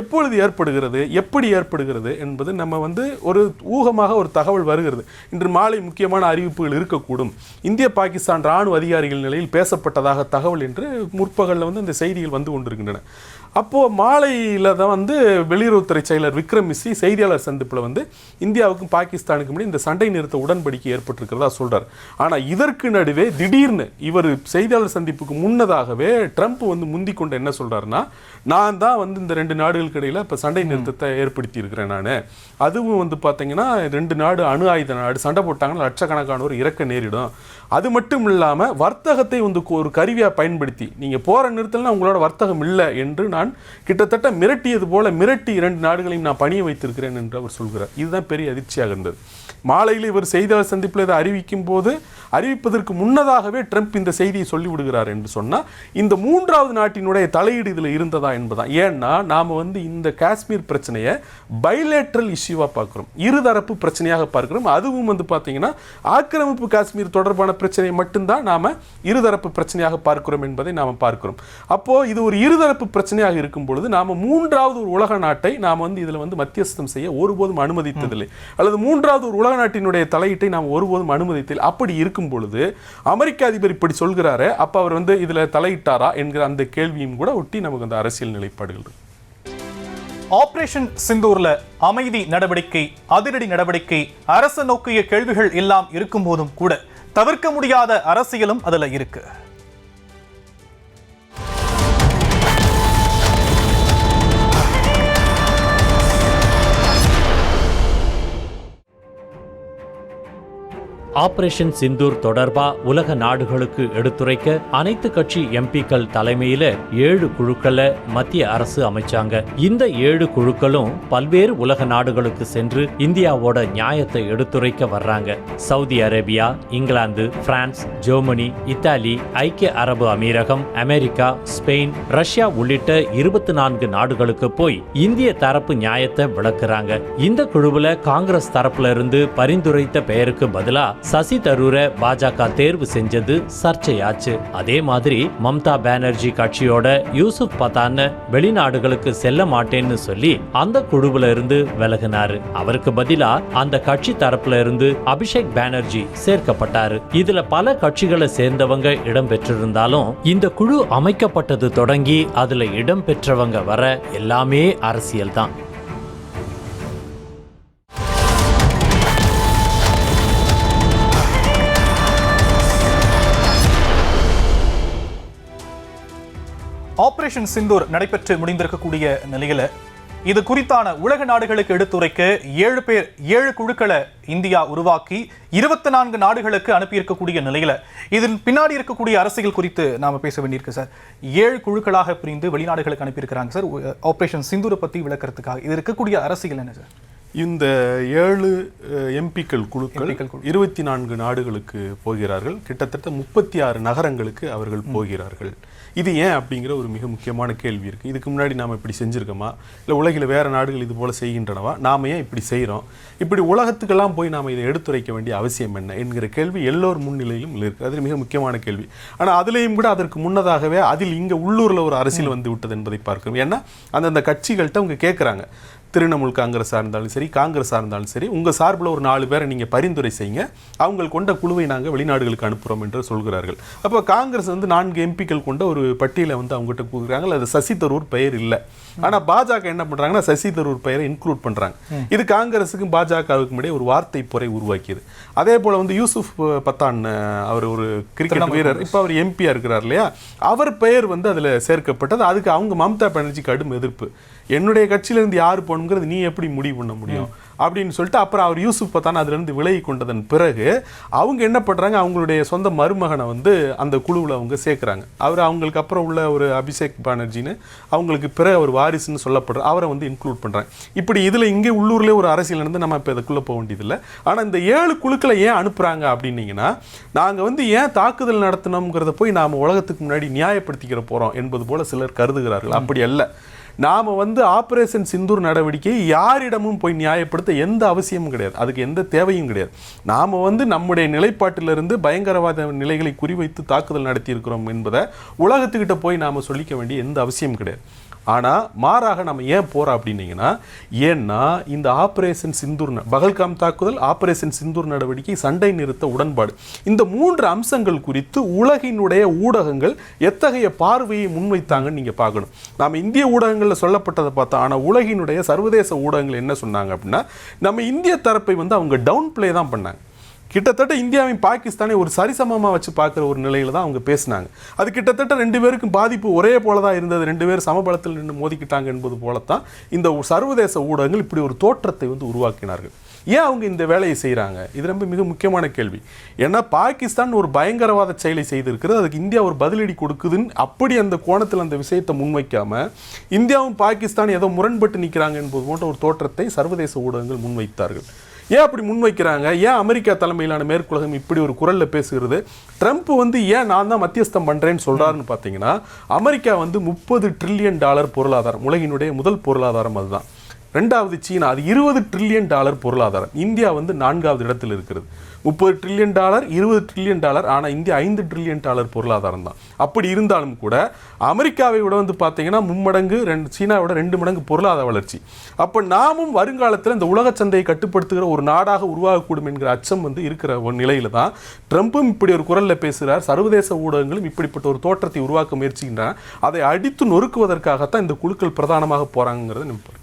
[SPEAKER 8] எப்பொழுது ஏற்படுகிறது, எப்படி ஏற்படுகிறது என்பது நம்ம ஒரு ஊகமாக ஒரு தகவல் வருகிறது. இன்று மாலை முக்கியமான அறிவிப்புகள் இருக்கக்கூடும். இந்திய பாகிஸ்தான் ராணுவ அதிகாரிகள் நிலையில் பேசப்பட்டதாக தகவல் என்று முற்பகலில் இந்த செய்திகள் வந்து கொண்டிருக்கின்றன. அப்போது மாலையில் தான் வந்து வெளியுறவுத்துறை செயலர் விக்ரம் மிஸ்ரி செய்தியாளர் சந்திப்பில் வந்து இந்தியாவுக்கும் பாகிஸ்தானுக்கும் இடையே இந்த சண்டை நிறுத்த உடன்படிக்கை ஏற்பட்டிருக்கிறதா சொல்கிறார். ஆனால் இதற்கு நடுவே திடீர்னு இவர் செய்தியாளர் சந்திப்புக்கு முன்னதாகவே ட்ரம்ப் வந்து முந்தி கொண்டு என்ன சொல்கிறாருன்னா, நான் தான் வந்து இந்த 2 நாடுகளுக்கு இடையில் இப்போ சண்டை நிறுத்தத்தை ஏற்படுத்தி இருக்கிறேன். நான் அதுவும் வந்து பார்த்தீங்கன்னா 2 நாடு அணு ஆயுத நாடு, சண்டை போட்டாங்கன்னா லட்சக்கணக்கானோர் இறக்க நேரிடும். அது மட்டும் இல்லாமல் வர்த்தகத்தை வந்து ஒரு கருவியாக பயன்படுத்தி நீங்கள் போகிற நிறுத்தலாம் உங்களோட வர்த்தகம் இல்லை என்று நான் கிட்டத்தட்ட மிரட்டியது போல மிரட்டி 2 நாடுகளையும் நான் பணிய வைத்திருக்கிறேன் என்று அவர் சொல்கிறார். இதுதான் பெரிய அதிர்ச்சியாக இருந்தது. மாலையில் இவர் செய்தியாளர் சந்திப்பில் இதை அறிவிப்பதற்கு முன்னதாகவே ட்ரம்ப் இந்த செய்தியை சொல்லிவிடுகிறார் என்று சொன்னால் இந்த 3வது நாட்டினுடைய தலையீடு இதில் இருந்ததா என்பதான். ஏன்னா நாம் வந்து இந்த காஷ்மீர் பிரச்சனையை பைலேட்ரல் இஷ்யூவாக பார்க்குறோம், இருதரப்பு பிரச்சனையாக பார்க்கிறோம். அதுவும் வந்து பார்த்தீங்கன்னா ஆக்கிரமிப்பு காஷ்மீர் தொடர்பான பிரச்சனையை மட்டும்தான் நாம் இருதரப்பு பிரச்சனையாக பார்க்கிறோம் என்பதை நாம் பார்க்கிறோம். அப்போது இது ஒரு இருதரப்பு பிரச்சனையாக இருக்கும் பொழுது நாம் 3வது ஒரு உலக நாட்டை நாம் வந்து இதில் வந்து மத்தியஸ்தம் செய்ய ஒருபோதும் அனுமதித்ததில்லை, அல்லது 3வது ஒரு உலக நாட்டினுடைய தலையீட்டை நாம் ஒருபோதும் அனுமதித்ததில்லை. அப்படி இருக்கும் பொழுது அமெரிக்க அதிபர் இப்படி சொல்கிறாரு, அப்போ அவர் வந்து இதில் தலையிட்டாரா என்கிற அந்த கேள்வியும் கூட ஒட்டி நமக்கு அந்த அரசியல் நிலைப்பாடுகள்.
[SPEAKER 1] ஆபரேஷன் சிந்தூர்ல அமைதி நடவடிக்கை, அதிரடி நடவடிக்கை, அரசு நோக்கிய கேள்விகள் எல்லாம் இருக்கும் போதும் கூட தவிர்க்க முடியாத அரசியலும் அதுல இருக்கு.
[SPEAKER 2] ஆபரேஷன் சிந்தூர் தொடர்பா உலக நாடுகளுக்கு எடுத்துரைக்க அனைத்து கட்சி எம்பிக்கள் தலைமையில 7 குழுக்களை மத்திய அரசு அமைச்சாங்க. இந்த 7 குழுக்களும் பல்வேறு உலக நாடுகளுக்கு சென்று இந்தியாவோட நியாயத்தை எடுத்துரைக்க வர்றாங்க. Saudi Arabia, England, France, Germany, Italy, ஐக்கிய அரபு அமீரகம், அமெரிக்கா, ஸ்பெயின், ரஷ்யா உள்ளிட்ட 24 நாடுகளுக்கு போய் இந்திய தரப்பு நியாயத்தை விளக்குறாங்க. இந்த குழுவுல காங்கிரஸ் தரப்புல இருந்து பரிந்துரைத்த பெயருக்கு பதிலா சசி தரூரை பாஜக தேர்வு செஞ்சது சர்ச்சையாச்சு. அதே மாதிரி மம்தா பானர்ஜி கட்சியோட யூசுப் பதான் வெளிநாடுகளுக்கு செல்ல மாட்டேன்னு சொல்லி அந்த குழுவுல இருந்து விலகினாரு. அவருக்கு பதிலா அந்த கட்சி தரப்புல இருந்து அபிஷேக் பானர்ஜி சேர்க்கப்பட்டாரு. இதுல பல கட்சிகளை சேர்ந்தவங்க இடம் பெற்றிருந்தாலும் இந்த குழு அமைக்கப்பட்டது தொடங்கி அதுல இடம் பெற்றவங்க வர எல்லாமே அரசியல் தான்.
[SPEAKER 1] ஆபரேஷன் சிந்தூர் நடைபெற்று முடிந்திருக்கக்கூடிய நிலையில இது குறித்தான உலக நாடுகளுக்கு எடுத்துரைக்க 7 குழுக்களை இந்தியா உருவாக்கி 24 நாடுகளுக்கு அனுப்பியிருக்கக்கூடிய நிலையில இதன் பின்னாடி இருக்கக்கூடிய அரசியல் குறித்து நாம பேச வேண்டியிருக்கு சார். 7 குழுக்களாக பிரிந்து வெளிநாடுகளுக்கு அனுப்பியிருக்கிறாங்க சார் ஆபரேஷன் சிந்தூரை பத்தி விளக்கறதுக்காக. இது இருக்கக்கூடிய அரசியல் என்ன சார்?
[SPEAKER 8] இந்த 7 எம்பிக்கள் குழுக்கள் 24 நாடுகளுக்கு போகிறார்கள். கிட்டத்தட்ட 36 நகரங்களுக்கு அவர்கள் போகிறார்கள். இது ஏன் அப்படிங்கிற ஒரு மிக முக்கியமான கேள்வி இருக்குது. இதுக்கு முன்னாடி நாம் இப்படி செஞ்சுருக்கோமா, இல்லை உலகில் வேறு நாடுகள் இது போல் செய்கின்றனவா, நாம் ஏன் இப்படி செய்கிறோம், இப்படி உலகத்துக்கெல்லாம் போய் நாம் இதை எடுத்துரைக்க வேண்டிய அவசியம் என்ன என்கிற கேள்வி எல்லோர் முன்னிலையிலும் இருக்குது. அது மிக முக்கியமான கேள்வி. ஆனால் அதுலேயும் கூட அதற்கு முன்னதாகவே அதில் இங்கே உள்ளூரில் ஒரு அரசியல் வந்து விட்டது என்பதை பார்க்கணும். ஏன்னா அந்தந்த கட்சிகள்கிட்ட அவங்க கேட்குறாங்க, திரிணாமுல் காங்கிரஸாக இருந்தாலும் சரி, காங்கிரஸாக இருந்தாலும் சரி, உங்கள் சார்பில் ஒரு 4 பேரை நீங்கள் பரிந்துரை செய்யுங்க, அவங்க கொண்ட குழுவை நாங்கள் வெளிநாடுகளுக்கு அனுப்புகிறோம் என்று சொல்கிறார்கள். அப்போ காங்கிரஸ் வந்து 4 எம்பிக்கள் கொண்ட ஒரு பட்டியலை வந்து அவங்ககிட்ட கொடுக்குறாங்க. அது சசி தரூர் பெயர் இல்லை. ஆனால் பாஜக என்ன பண்ணுறாங்கன்னா சசி தரூர் பெயரை இன்க்ளூட் பண்ணுறாங்க. இது காங்கிரஸுக்கும் பாஜகவுக்கும் இடையே ஒரு வார்த்தை பொறை உருவாக்கியது. அதே போல் வந்து யூசுப் பத்தான், அவர் ஒரு கிரிக்கெட் வீரர், இப்போ அவர் எம்பியாக இருக்கிறார் இல்லையா, அவர் பெயர் வந்து அதில் சேர்க்கப்பட்டது. அதுக்கு அவங்க மம்தா பானர்ஜி கடும் எதிர்ப்பு. என்னுடைய கட்சியிலேருந்து யார் போகணுங்கிறது நீ எப்படி முடிவு பண்ண முடியும் அப்படின்னு சொல்லிட்டு அப்புறம் அவர் யூசுப் பத்தான் அதிலிருந்து விலகி கொண்டதன் பிறகு அவங்க என்ன பண்ணுறாங்க, அவங்களுடைய சொந்த மருமகனை வந்து அந்த குழுவில் அவங்க சேர்க்குறாங்க. அவர் அவங்களுக்கு அப்புறம் உள்ள ஒரு அபிஷேக் பானர்ஜின்னு அவங்களுக்கு பிறகு அவர் வாரிசுன்னு சொல்லப்படுற அவரை வந்து இன்க்ளூட் பண்ணுறாங்க. இப்படி இதில் இங்கே உள்ளூர்லேயே ஒரு அரசியல் நடந்து நம்ம இப்போ இதுக்குள்ளே போக வேண்டியதில்லை. ஆனால் இந்த 7 குழுக்களை ஏன் அனுப்புகிறாங்க அப்படின்னீங்கன்னா, நாங்கள் வந்து ஏன் தாக்குதல் நடத்தணுங்கிறத போய் நாம் உலகத்துக்கு முன்னாடி நியாயப்படுத்திக்கிற போகிறோம் என்பது போல் சிலர் கருதுகிறார்கள். அப்படி அல்ல. நாம் வந்து ஆபரேஷன் சிந்தூர் நடவடிக்கையை யாரிடமும் போய் நியாயப்படுத்த எந்த அவசியமும் கிடையாது, அதுக்கு எந்த தேவையும் கிடையாது. நாம் வந்து நம்முடைய நிலைப்பாட்டிலிருந்து பயங்கரவாத நிலைகளை குறிவைத்து தாக்குதல் நடத்தியிருக்கிறோம் என்பதை உலகத்துக்கிட்ட போய் நாம் சொல்லிக்க வேண்டிய எந்த அவசியம் கிடையாது. ஆனால் மாறாக நம்ம ஏன் போகிறோம் அப்படின்னீங்கன்னா, ஏன்னா இந்த ஆபரேஷன் சிந்தூர் பகல்காம் தாக்குதல், ஆபரேஷன் சிந்தூர் நடவடிக்கை, சண்டை நிறுத்த உடன்பாடு, இந்த 3 அம்சங்கள் குறித்து உலகினுடைய ஊடகங்கள் எத்தகைய பார்வையை முன்வைத்தாங்கன்னு நீங்கள் பார்க்கணும். நாம் இந்திய ஊடகங்களில் சொல்லப்பட்டதை பார்த்தா, ஆனால் உலகினுடைய சர்வதேச ஊடகங்கள் என்ன சொன்னாங்க அப்படின்னா, நம்ம இந்திய தரப்பை வந்து அவங்க டவுன் பிளே தான் பண்ணாங்க. கிட்டத்தட்ட இந்தியாவையும் பாகிஸ்தானை ஒரு சரிசமமாக வச்சு பார்க்குற ஒரு நிலையில் தான் அவங்க பேசினாங்க. அது கிட்டத்தட்ட 2 பேருக்கும் பாதிப்பு ஒரே போல தான் இருந்தது, 2 பேர் சமபலத்தில் நின்று மோதிக்கிட்டாங்க என்பது போலத்தான் இந்த சர்வதேச ஊடகங்கள் இப்படி ஒரு தோற்றத்தை வந்து உருவாக்கினார்கள். ஏன் அவங்க இந்த வேலையை செய்கிறாங்க? இது ரொம்ப மிக முக்கியமான கேள்வி. ஏன்னா பாகிஸ்தான் ஒரு பயங்கரவாத செயலை செய்திருக்கிறது, அதுக்கு இந்தியா ஒரு பதிலடி கொடுக்குதுன்னு அப்படி அந்த கோணத்தில் அந்த விஷயத்தை முன்வைக்காம இந்தியாவும் பாகிஸ்தான் ஏதோ முரண்பட்டு நிற்கிறாங்க என்பது போன்ற ஒரு தோற்றத்தை சர்வதேச ஊடகங்கள் முன்வைத்தார்கள். ஏன் அப்படி முன்வைக்கிறாங்க? ஏன் அமெரிக்கா தலைமையிலான மேற்குலகம் இப்படி ஒரு குரலில் பேசுகிறது? ட்ரம்ப் வந்து ஏன் நான் தான் மத்தியஸ்தம் பண்ணுறேன்னு சொல்கிறாருன்னு பார்த்தீங்கன்னா, அமெரிக்கா வந்து $30 ட்ரில்லியன் பொருளாதாரம், உலகினுடைய முதல் பொருளாதாரம் அதுதான். 2வது சீனா, அது $20 ட்ரில்லியன் பொருளாதாரம். இந்தியா வந்து 4வது இடத்தில் இருக்கிறது. $30 ட்ரில்லியன், $20 ட்ரில்லியன், ஆனால் இந்தியா $5 ட்ரில்லியன் பொருளாதாரம் தான். அப்படி இருந்தாலும் கூட அமெரிக்காவை விட வந்து பார்த்தீங்கன்னா 3 மடங்கு, சீனாவோட 2 மடங்கு பொருளாதார வளர்ச்சி. அப்போ நாமும் வருங்காலத்தில் இந்த உலக சந்தையை கட்டுப்படுத்துகிற ஒரு நாடாக உருவாகக்கூடும் என்கிற அச்சம் வந்து இருக்கிற ஒரு நிலையில தான் ட்ரம்ப்பும் இப்படி ஒரு குரலில் பேசுகிறார். சர்வதேச ஊடகங்களும் இப்படிப்பட்ட ஒரு தோற்றத்தை உருவாக்க முயற்சிக்கின்றன. அதை அடித்து நொறுக்குவதற்காகத்தான் இந்த குழுக்கள் பிரதானமாக போகிறாங்கிறத நம்ம